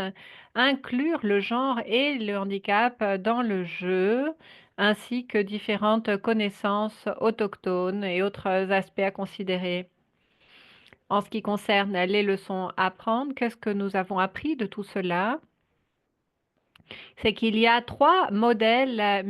S1: inclure le genre et le handicap dans le jeu ainsi que différentes connaissances autochtones et autres aspects à considérer. En ce qui concerne les leçons à apprendre, qu'est-ce que nous avons appris de tout cela? C'est qu'il y a trois modèles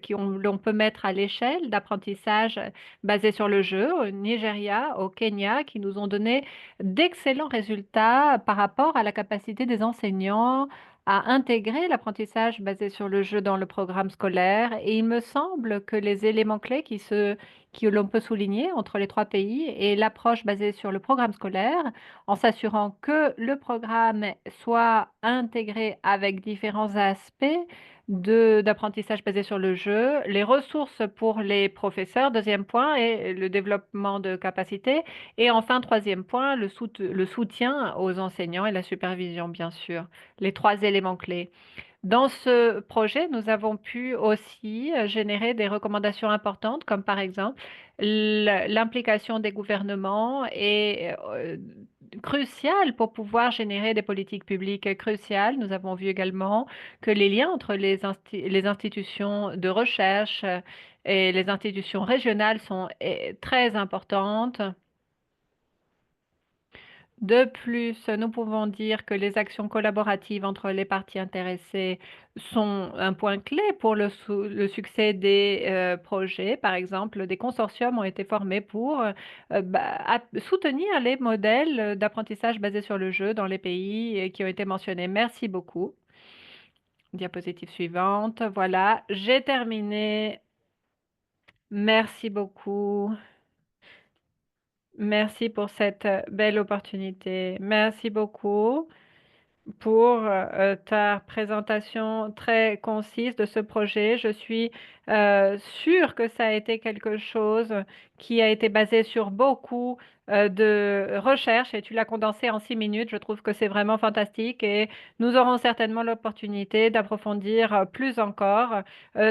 S1: l'on peut mettre à l'échelle d'apprentissage basés sur le jeu au Nigeria, au Kenya, qui nous ont donné d'excellents résultats par rapport à la capacité des enseignants à intégrer l'apprentissage basé sur le jeu dans le programme scolaire. Et il me semble que les éléments clés que l'on peut souligner entre les trois pays et l'approche basée sur le programme scolaire en s'assurant que le programme soit intégré avec différents aspects d'apprentissage basé sur le jeu, les ressources pour les professeurs, deuxième point, et le développement de capacités. Et enfin, troisième point, le soutien aux enseignants et la supervision, bien sûr, les trois éléments clés. Dans ce projet, nous avons pu aussi générer des recommandations importantes, comme par exemple l'implication des gouvernements est cruciale pour pouvoir générer des politiques publiques cruciales. Nous avons vu également que les liens entre les institutions de recherche et les institutions régionales sont très importantes. De plus, nous pouvons dire que les actions collaboratives entre les parties intéressées sont un point clé pour le succès des projets. Par exemple, des consortiums ont été formés pour soutenir les modèles d'apprentissage basés sur le jeu dans les pays qui ont été mentionnés. Merci beaucoup. Diapositive suivante. Voilà, j'ai terminé. Merci beaucoup. Merci pour cette belle opportunité. Merci beaucoup pour ta présentation très concise de ce projet. Je suis sûre que ça a été quelque chose qui a été basé sur beaucoup de recherches et tu l'as condensé en 6 minutes. Je trouve que c'est vraiment fantastique et nous aurons certainement l'opportunité d'approfondir plus encore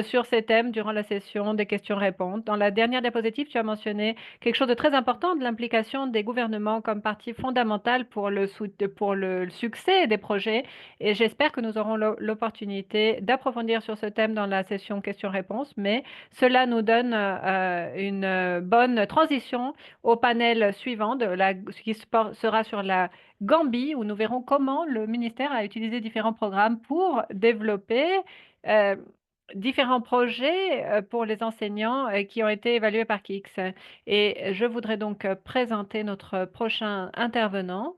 S1: sur ces thèmes durant la session des questions-réponses. Dans la dernière diapositive, tu as mentionné quelque chose de très important, de l'implication des gouvernements comme partie fondamentale pour pour le succès des projets. Et j'espère que nous aurons l'opportunité d'approfondir sur ce thème dans la session questions-réponses. Mais cela nous donne une bonne transition au panel suivant, qui sera sur la Gambie, où nous verrons comment le ministère a utilisé différents programmes pour développer euh, différents projets pour les enseignants qui ont été évalués par KIX. Et je voudrais donc présenter notre prochain intervenant.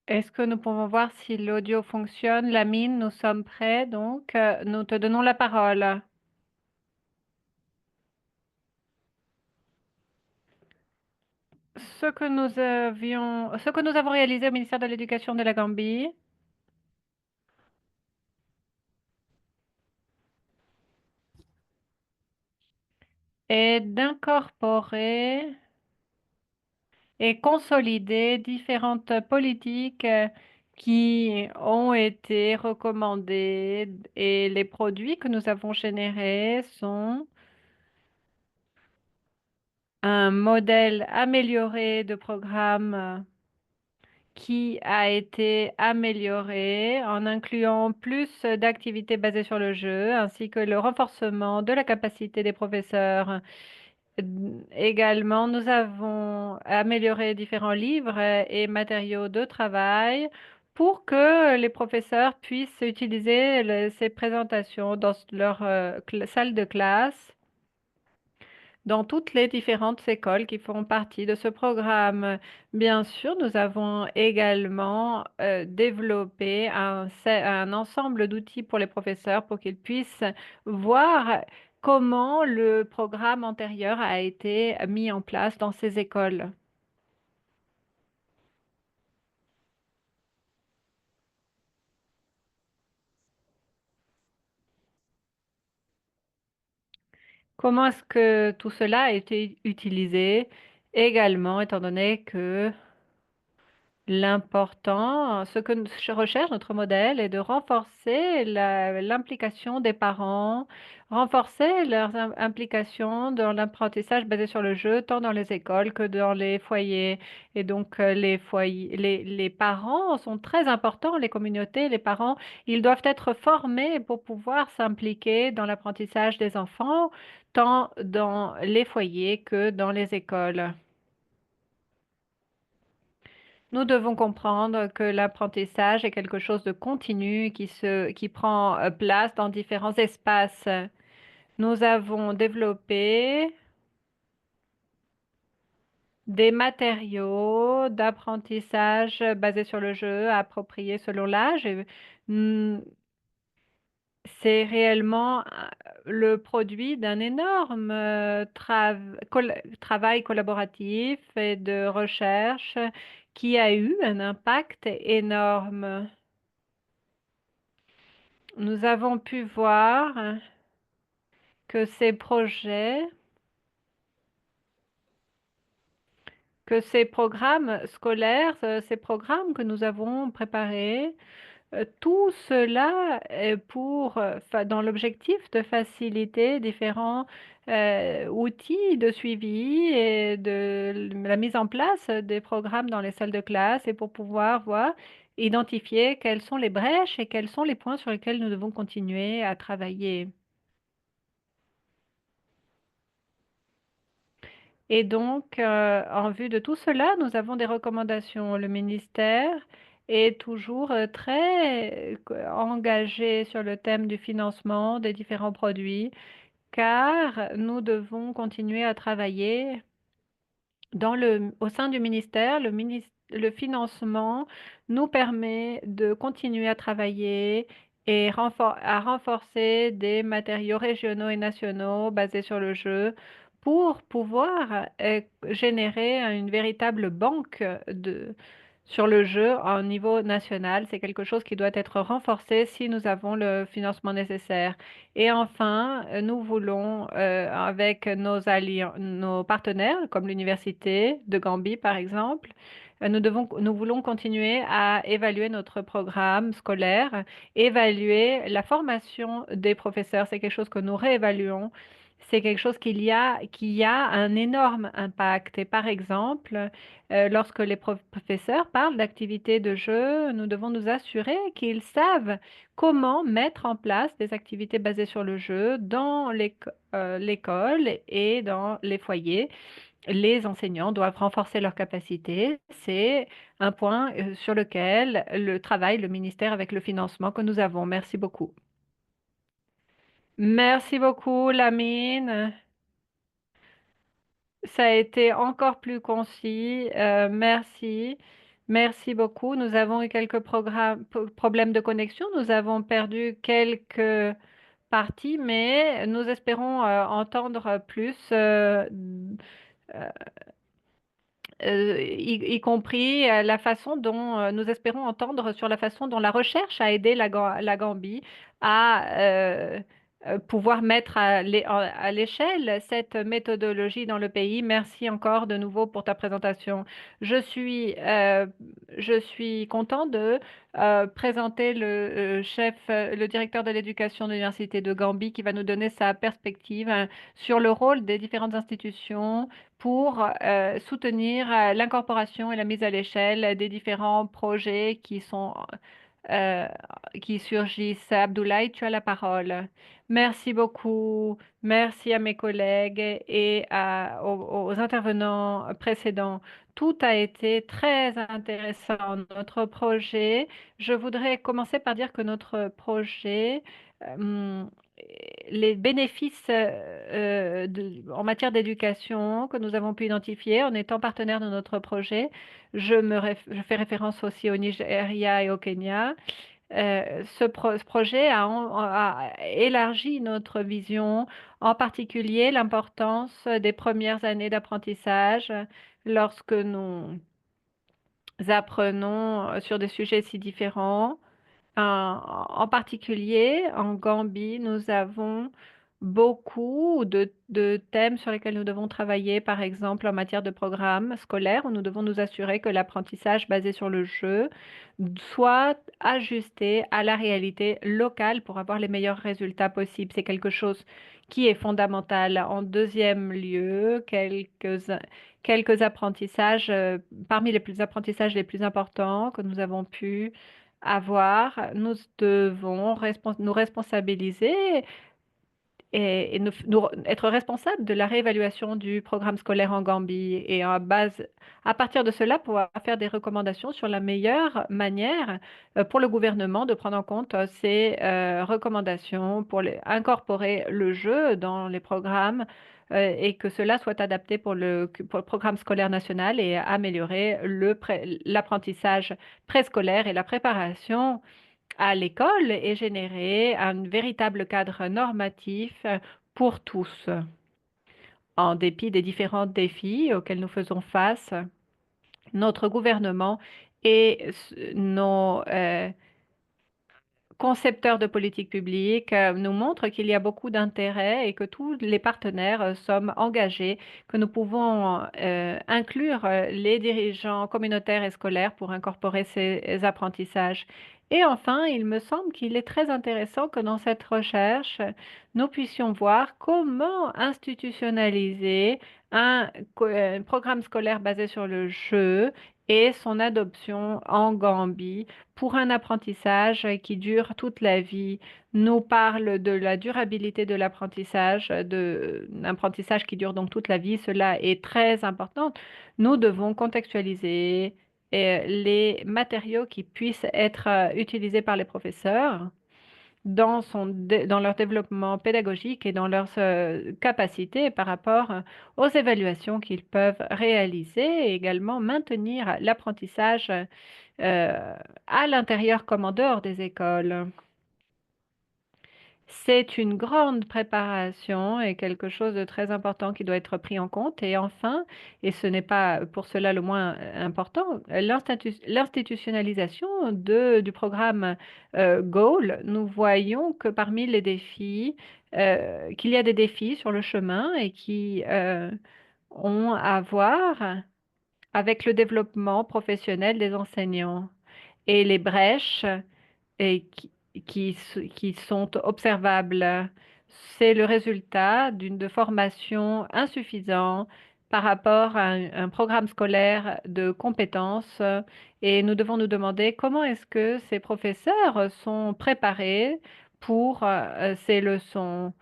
S1: Est-ce que nous pouvons voir si l'audio fonctionne? Lamine, nous sommes prêts, donc nous te donnons la parole. Ce que nous avons réalisé au ministère de l'Éducation de la Gambie est d'incorporer et consolider différentes politiques qui ont été recommandées et les produits que nous avons générés sont un modèle amélioré de programme qui a été amélioré en incluant plus d'activités basées sur le jeu, ainsi que le renforcement de la capacité des professeurs. Également, nous avons amélioré différents livres et matériaux de travail pour que les professeurs puissent utiliser ces présentations dans leur salle de classe dans toutes les différentes écoles qui font partie de ce programme. Bien sûr, nous avons également développé un ensemble d'outils pour les professeurs pour qu'ils puissent voir comment le programme antérieur a été mis en place dans ces écoles. Comment est-ce que tout cela a été utilisé également, étant donné que l'important, ce que je recherche notre modèle est de renforcer l'implication des parents, renforcer leur implication dans l'apprentissage basé sur le jeu, tant dans les écoles que dans les foyers. Et donc, les foyers, les parents sont très importants, les communautés, les parents, ils doivent être formés pour pouvoir s'impliquer dans l'apprentissage des enfants, tant dans les foyers que dans les écoles. Nous devons comprendre que l'apprentissage est quelque chose de continu qui prend place dans différents espaces. Nous avons développé des matériaux d'apprentissage basés sur le jeu, appropriés selon l'âge. Mm, C'est réellement le produit d'un énorme travail collaboratif et de recherche qui a eu un impact énorme. Nous avons pu voir que ces programmes scolaires, ces programmes que nous avons préparés, tout cela est dans l'objectif de faciliter différents outils de suivi et de la mise en place des programmes dans les salles de classe et pour pouvoir identifier quelles sont les brèches et quels sont les points sur lesquels nous devons continuer à travailler. Et donc, en vue de tout cela, nous avons des recommandations. Le ministère est toujours très engagé sur le thème du financement des différents produits, car nous devons continuer à travailler au sein du ministère. Le financement nous permet de continuer à travailler et à renforcer des matériaux régionaux et nationaux basés sur le jeu pour pouvoir générer une véritable banque sur le jeu au niveau national. C'est quelque chose qui doit être renforcé si nous avons le financement nécessaire. Et enfin, nous voulons, avec nos partenaires, comme l'Université de Gambie, par exemple, nous voulons continuer à évaluer notre programme scolaire, évaluer la formation des professeurs. C'est quelque chose que nous réévaluons. C'est quelque chose qui a un énorme impact. Et par exemple, lorsque les professeurs parlent d'activités de jeu, nous devons nous assurer qu'ils savent comment mettre en place des activités basées sur le jeu dans l'école et dans les foyers. Les enseignants doivent renforcer leurs capacités. C'est un point sur lequel le ministère avec le financement que nous avons. Merci beaucoup. Merci beaucoup, Lamine. Ça a été encore plus concis. Merci. Merci beaucoup. Nous avons eu quelques problèmes de connexion. Nous avons perdu quelques parties, mais nous espérons entendre plus. Y compris la façon dont nous espérons entendre sur la façon dont la recherche a aidé la Gambie à pouvoir mettre à l'échelle cette méthodologie dans le pays. Merci encore de nouveau pour ta présentation. Je suis, euh, je suis content de présenter le directeur de l'éducation de l'Université de Gambie qui va nous donner sa perspective sur le rôle des différentes institutions pour soutenir l'incorporation et la mise à l'échelle des différents projets euh, qui surgissent. Abdoulaye, tu as la parole. Merci beaucoup. Merci à mes collègues et aux intervenants précédents. Tout a été très intéressant. Notre projet, je voudrais commencer par dire que notre projet, euh, les bénéfices en matière d'éducation que nous avons pu identifier en étant partenaires de notre projet, je fais référence aussi au Nigeria et au Kenya. Ce projet a élargi notre vision, en particulier l'importance des premières années d'apprentissage lorsque nous apprenons sur des sujets si différents. En particulier, en Gambie, nous avons beaucoup de thèmes sur lesquels nous devons travailler, par exemple en matière de programmes scolaires, où nous devons nous assurer que l'apprentissage basé sur le jeu soit ajusté à la réalité locale pour avoir les meilleurs résultats possibles. C'est quelque chose qui est fondamental. En deuxième lieu, quelques apprentissages, parmi apprentissages les plus importants que nous avons pu avoir, nous devons nous responsabiliser et être responsables de la réévaluation du programme scolaire en Gambie et à partir de cela, pouvoir faire des recommandations sur la meilleure manière pour le gouvernement de prendre en compte ces recommandations pour incorporer le jeu dans les programmes et que cela soit adapté pour le programme scolaire national et améliorer l'apprentissage préscolaire et la préparation à l'école et générer un véritable cadre normatif pour tous. En dépit des différents défis auxquels nous faisons face, notre gouvernement et nos concepteurs de politique publique nous montrent qu'il y a beaucoup d'intérêt et que tous les partenaires sommes engagés, que nous pouvons inclure les dirigeants communautaires et scolaires pour incorporer ces apprentissages. Et enfin, il me semble qu'il est très intéressant que dans cette recherche, nous puissions voir comment institutionnaliser un programme scolaire basé sur le jeu et son adoption en Gambie pour un apprentissage qui dure toute la vie, nous parle de la durabilité de l'apprentissage, d'un apprentissage qui dure donc toute la vie. Cela est très important. Nous devons contextualiser les matériaux qui puissent être utilisés par les professeurs dans leur développement pédagogique et dans leurs capacités par rapport aux évaluations qu'ils peuvent réaliser et également maintenir l'apprentissage à l'intérieur comme en dehors des écoles. C'est une grande préparation et quelque chose de très important qui doit être pris en compte. Et enfin, et ce n'est pas pour cela le moins important, l'institutionnalisation du programme GOAL. Nous voyons que parmi les défis, qu'il y a des défis sur le chemin et qui ont à voir avec le développement professionnel des enseignants et les brèches et qui sont observables. C'est le résultat de formation insuffisante par rapport à un programme scolaire de compétences et nous devons nous demander comment est-ce que ces professeurs sont préparés pour ces leçons.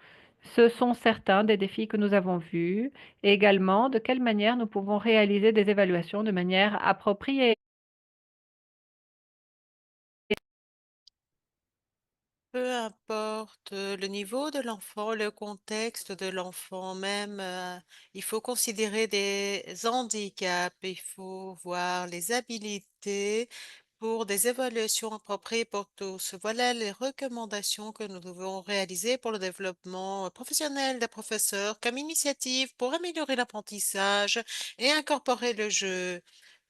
S1: Ce sont certains des défis que nous avons vus et également de quelle manière nous pouvons réaliser des évaluations de manière appropriée.
S2: Peu importe le niveau de l'enfant, le contexte de l'enfant, même, il faut considérer des handicaps, il faut voir les habilités pour des évaluations appropriées pour tous. Voilà les recommandations que nous devons réaliser pour le développement professionnel des professeurs comme initiative pour améliorer l'apprentissage et incorporer le jeu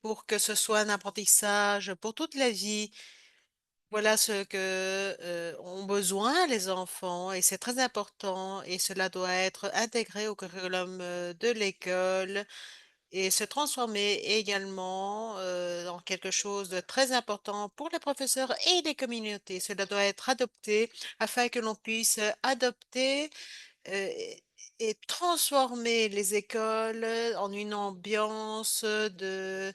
S2: pour que ce soit un apprentissage pour toute la vie. Voilà ce que ont besoin les enfants et c'est très important et cela doit être intégré au curriculum de l'école et se transformer également en quelque chose de très important pour les professeurs et les communautés. Cela doit être adopté afin que l'on puisse adopter et transformer les écoles en une ambiance de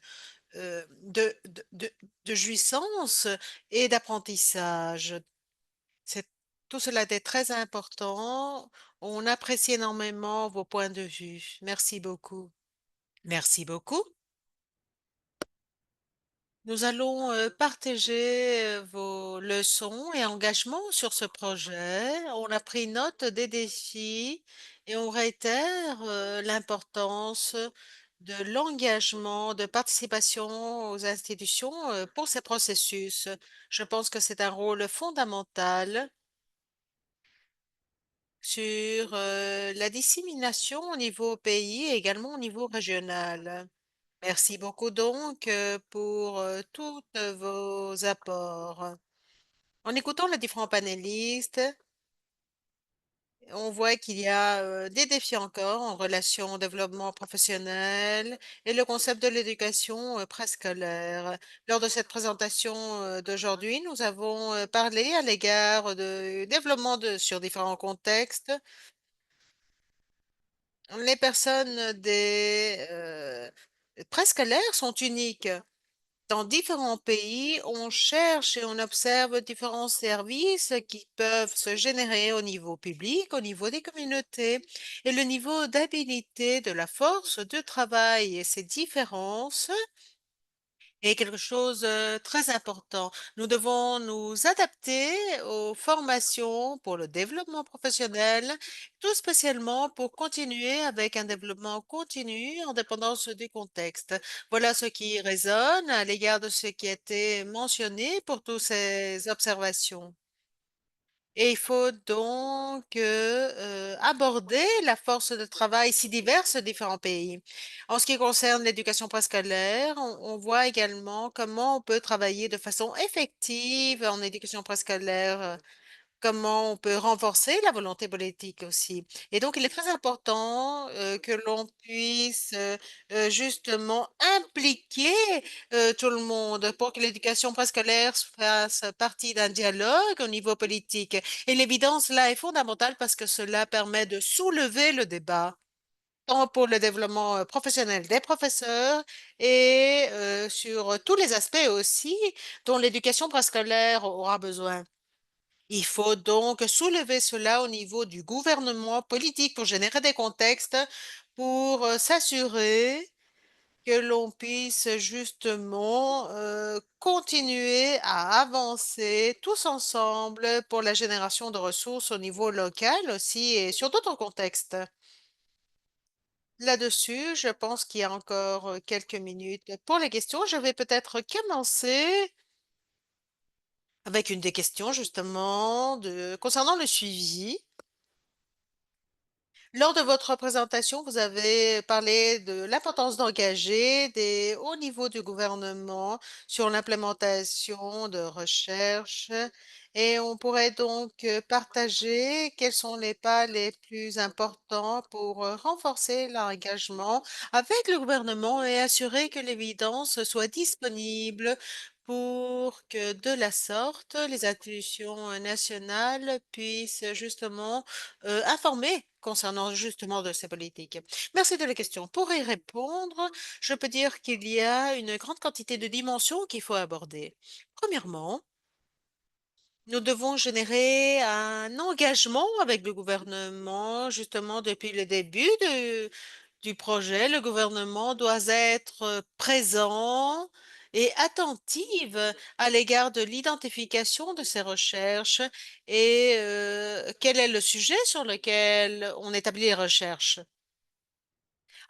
S2: jouissance et d'apprentissage. C'est tout cela est très important. On apprécie énormément vos points de vue. Merci beaucoup. Merci beaucoup. Nous allons partager vos leçons et engagements sur ce projet. On a pris note des défis et on réitère l'importance de l'engagement, de participation aux institutions pour ces processus. Je pense que c'est un rôle fondamental sur la dissémination au niveau pays et également au niveau régional. Merci beaucoup donc pour tous vos apports. En écoutant les différents panélistes, on voit qu'il y a des défis encore en relation au développement professionnel et le concept de l'éducation préscolaire. Lors de cette présentation d'aujourd'hui, nous avons parlé à l'égard de développement sur différents contextes. Les personnes des préscolaires sont uniques. Dans différents pays, on cherche et on observe différents services qui peuvent se générer au niveau public, au niveau des communautés, et le niveau d'habilité de la force de travail et ces différences est quelque chose de très important. Nous devons nous adapter aux formations pour le développement professionnel, tout spécialement pour continuer avec un développement continu en dépendance du contexte. Voilà ce qui résonne à l'égard de ce qui a été mentionné pour toutes ces observations. Et il faut donc aborder la force de travail si diverse de différents pays. En ce qui concerne l'éducation préscolaire, on voit également comment on peut travailler de façon effective en éducation préscolaire, comment on peut renforcer la volonté politique aussi. Et donc, il est très important que l'on puisse justement impliquer tout le monde pour que l'éducation préscolaire fasse partie d'un dialogue au niveau politique. Et l'évidence là est fondamentale parce que cela permet de soulever le débat tant pour le développement professionnel des professeurs et sur tous les aspects aussi dont l'éducation préscolaire aura besoin. Il faut donc soulever cela au niveau du gouvernement politique pour générer des contextes, pour s'assurer que l'on puisse justement continuer à avancer tous ensemble pour la génération de ressources au niveau local aussi et sur d'autres contextes. Là-dessus, je pense qu'il y a encore quelques minutes pour les questions. Je vais peut-être commencer avec une des questions justement concernant le suivi. Lors de votre présentation, vous avez parlé de l'importance d'engager des hauts niveaux du gouvernement sur l'implémentation de recherche et on pourrait donc partager quels sont les pas les plus importants pour renforcer l'engagement avec le gouvernement et assurer que l'évidence soit disponible pour que de la sorte, les institutions nationales puissent justement informer concernant justement de ces politiques. Merci de la question. Pour y répondre, je peux dire qu'il y a une grande quantité de dimensions qu'il faut aborder. Premièrement, nous devons générer un engagement avec le gouvernement, justement, depuis le début du projet. Le gouvernement doit être présent et attentive à l'égard de l'identification de ces recherches et quel est le sujet sur lequel on établit les recherches.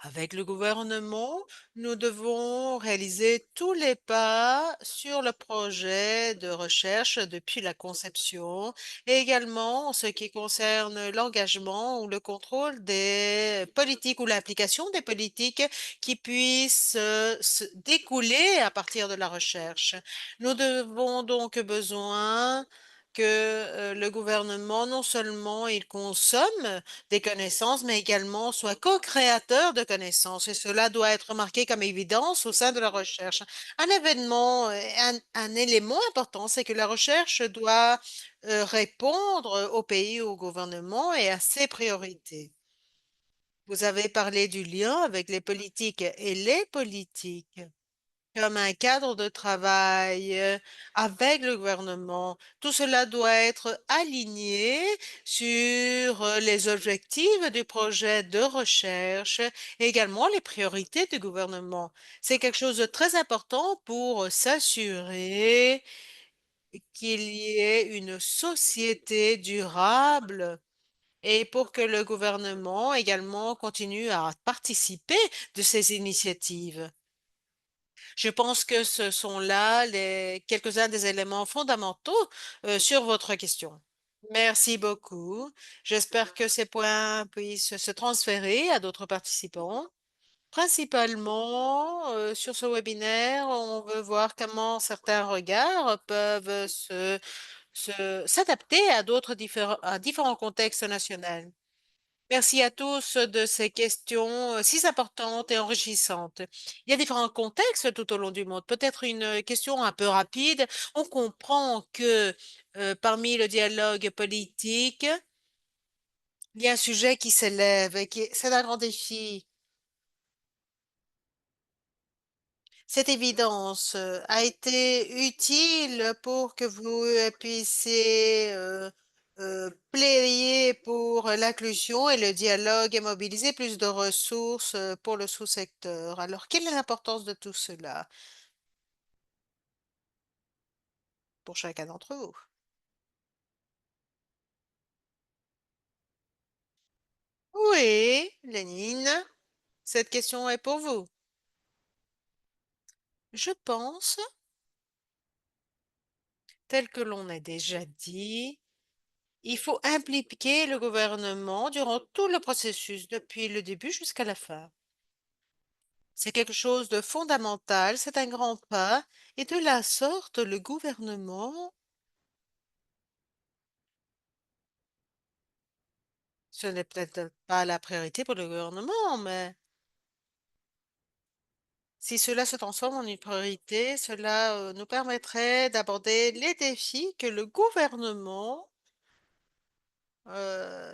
S2: Avec le gouvernement, nous devons réaliser tous les pas sur le projet de recherche depuis la conception et également en ce qui concerne l'engagement ou le contrôle des politiques ou l'application des politiques qui puissent se découler à partir de la recherche. Nous devons donc besoin que le gouvernement, non seulement il consomme des connaissances, mais également soit co-créateur de connaissances. Et cela doit être marqué comme évidence au sein de la recherche. Un événement, un élément important, c'est que la recherche doit répondre au pays, au gouvernement et à ses priorités. Vous avez parlé du lien avec les politiques et les politiques comme un cadre de travail avec le gouvernement. Tout cela doit être aligné sur les objectifs du projet de recherche et également les priorités du gouvernement. C'est quelque chose de très important pour s'assurer qu'il y ait une société durable et pour que le gouvernement également continue à participer de ces initiatives. Je pense que ce sont là quelques-uns des éléments fondamentaux sur votre question. Merci beaucoup. J'espère que ces points puissent se transférer à d'autres participants. Principalement, sur ce webinaire, on veut voir comment certains regards peuvent s'adapter à à différents contextes nationaux. Merci à tous de ces questions si importantes et enrichissantes. Il y a différents contextes tout au long du monde. Peut-être une question un peu rapide. On comprend que parmi le dialogue politique, il y a un sujet qui s'élève et c'est un grand défi. Cette évidence a été utile pour que vous puissiez plaider pour l'inclusion et le dialogue et mobiliser plus de ressources pour le sous-secteur. Alors, quelle est l'importance de tout cela pour chacun d'entre vous? Oui, Lénine, cette question est pour vous. Je pense, tel que l'on a déjà dit, il faut impliquer le gouvernement durant tout le processus, depuis le début jusqu'à la fin. C'est quelque chose de fondamental, c'est un grand pas, et de la sorte, le gouvernement, ce n'est peut-être pas la priorité pour le gouvernement, mais si cela se transforme en une priorité, cela nous permettrait d'aborder les défis que le gouvernement euh,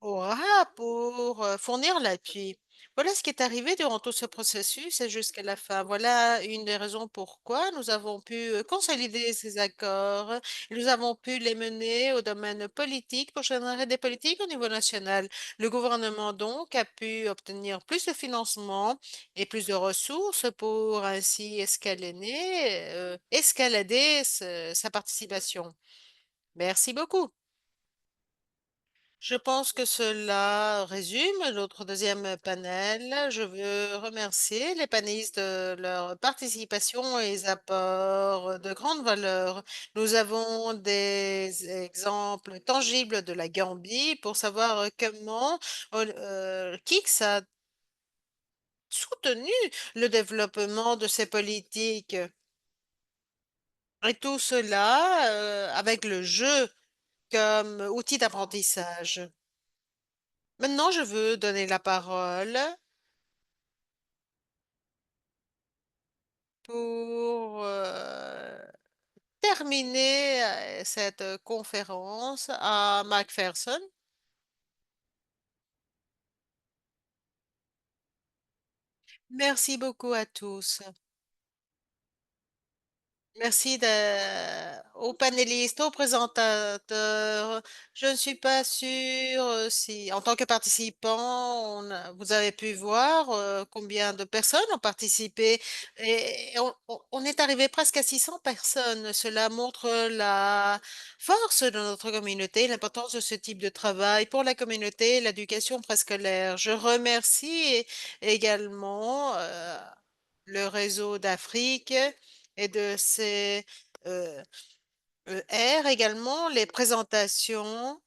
S2: aura pour fournir l'appui. Voilà ce qui est arrivé durant tout ce processus et jusqu'à la fin. Voilà une des raisons pourquoi nous avons pu consolider ces accords. Nous avons pu les mener au domaine politique pour générer des politiques au niveau national. Le gouvernement donc a pu obtenir plus de financement et plus de ressources pour ainsi escalader sa participation. Merci beaucoup. Je pense que cela résume notre deuxième panel. Je veux remercier les panélistes de leur participation et apports de grande valeur. Nous avons des exemples tangibles de la Gambie pour savoir comment Kix a soutenu le développement de ces politiques. Et tout cela avec le jeu comme outil d'apprentissage. Maintenant, je veux donner la parole pour terminer cette conférence à Macpherson. Merci beaucoup à tous. Merci aux panélistes, aux présentateurs. Je ne suis pas sûre si, en tant que participant, vous avez pu voir combien de personnes ont participé. Et on est arrivé presque à 600 personnes. Cela montre la force de notre communauté, l'importance de ce type de travail pour la communauté et l'éducation préscolaire. Je remercie également le réseau d'Afrique et de ces euh, R également, les présentations.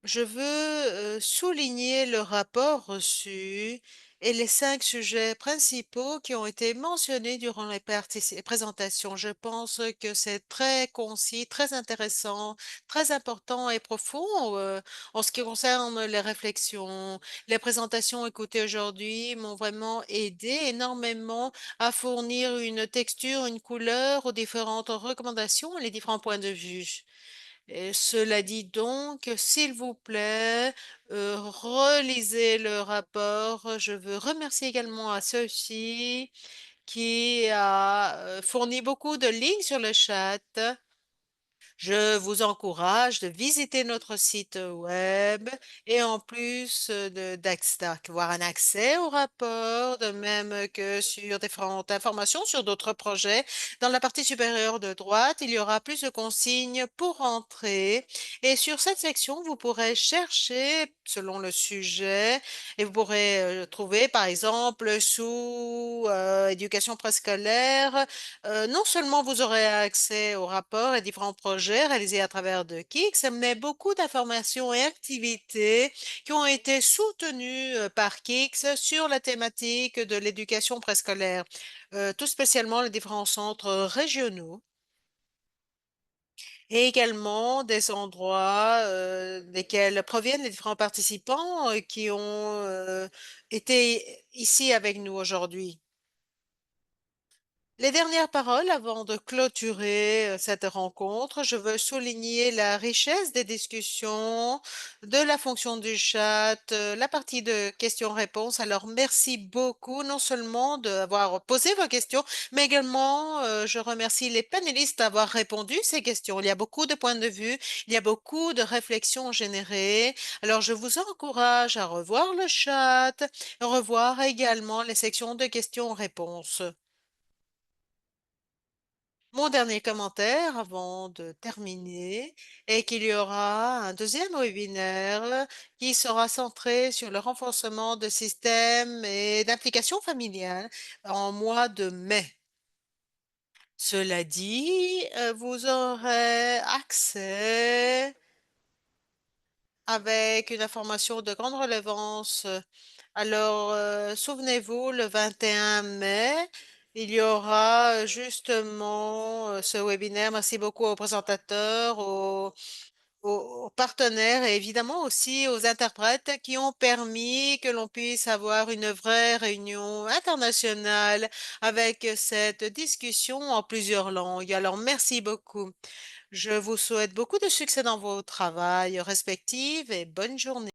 S2: Je veux souligner le rapport reçu et les 5 sujets principaux qui ont été mentionnés durant les présentations. Je pense que c'est très concis, très intéressant, très important et profond en ce qui concerne les réflexions. Les présentations écoutées aujourd'hui m'ont vraiment aidé énormément à fournir une texture, une couleur aux différentes recommandations et les différents points de vue. Et cela dit donc, s'il vous plaît, relisez le rapport. Je veux remercier également à ceux-ci qui a fourni beaucoup de lignes sur le chat. Je vous encourage de visiter notre site web et en plus d'avoir un accès au rapport, de même que sur différentes informations sur d'autres projets. Dans la partie supérieure de droite, il y aura plus de consignes pour entrer. Et sur cette section, vous pourrez chercher selon le sujet et vous pourrez trouver, par exemple, sous éducation préscolaire, non seulement vous aurez accès aux rapports et différents projets réalisés à travers de Kix, mais beaucoup d'informations et activités qui ont été soutenues par Kix sur la thématique de l'éducation préscolaire, tout spécialement les différents centres régionaux et également des endroits desquels proviennent les différents participants qui ont été ici avec nous aujourd'hui. Les dernières paroles avant de clôturer cette rencontre, je veux souligner la richesse des discussions, de la fonction du chat, la partie de questions-réponses. Alors, merci beaucoup, non seulement d'avoir posé vos questions, mais également, je remercie les panélistes d'avoir répondu à ces questions. Il y a beaucoup de points de vue, il y a beaucoup de réflexions générées. Alors, je vous encourage à revoir le chat, revoir également les sections de questions-réponses. Mon dernier commentaire avant de terminer est qu'il y aura un deuxième webinaire qui sera centré sur le renforcement de systèmes et d'applications familiales en mois de mai. Cela dit, vous aurez accès avec une information de grande relevance. Alors, souvenez-vous, le 21 mai, il y aura justement ce webinaire. Merci beaucoup aux présentateurs, aux partenaires et évidemment aussi aux interprètes qui ont permis que l'on puisse avoir une vraie réunion internationale avec cette discussion en plusieurs langues. Alors, merci beaucoup. Je vous souhaite beaucoup de succès dans vos travails respectifs et bonne journée.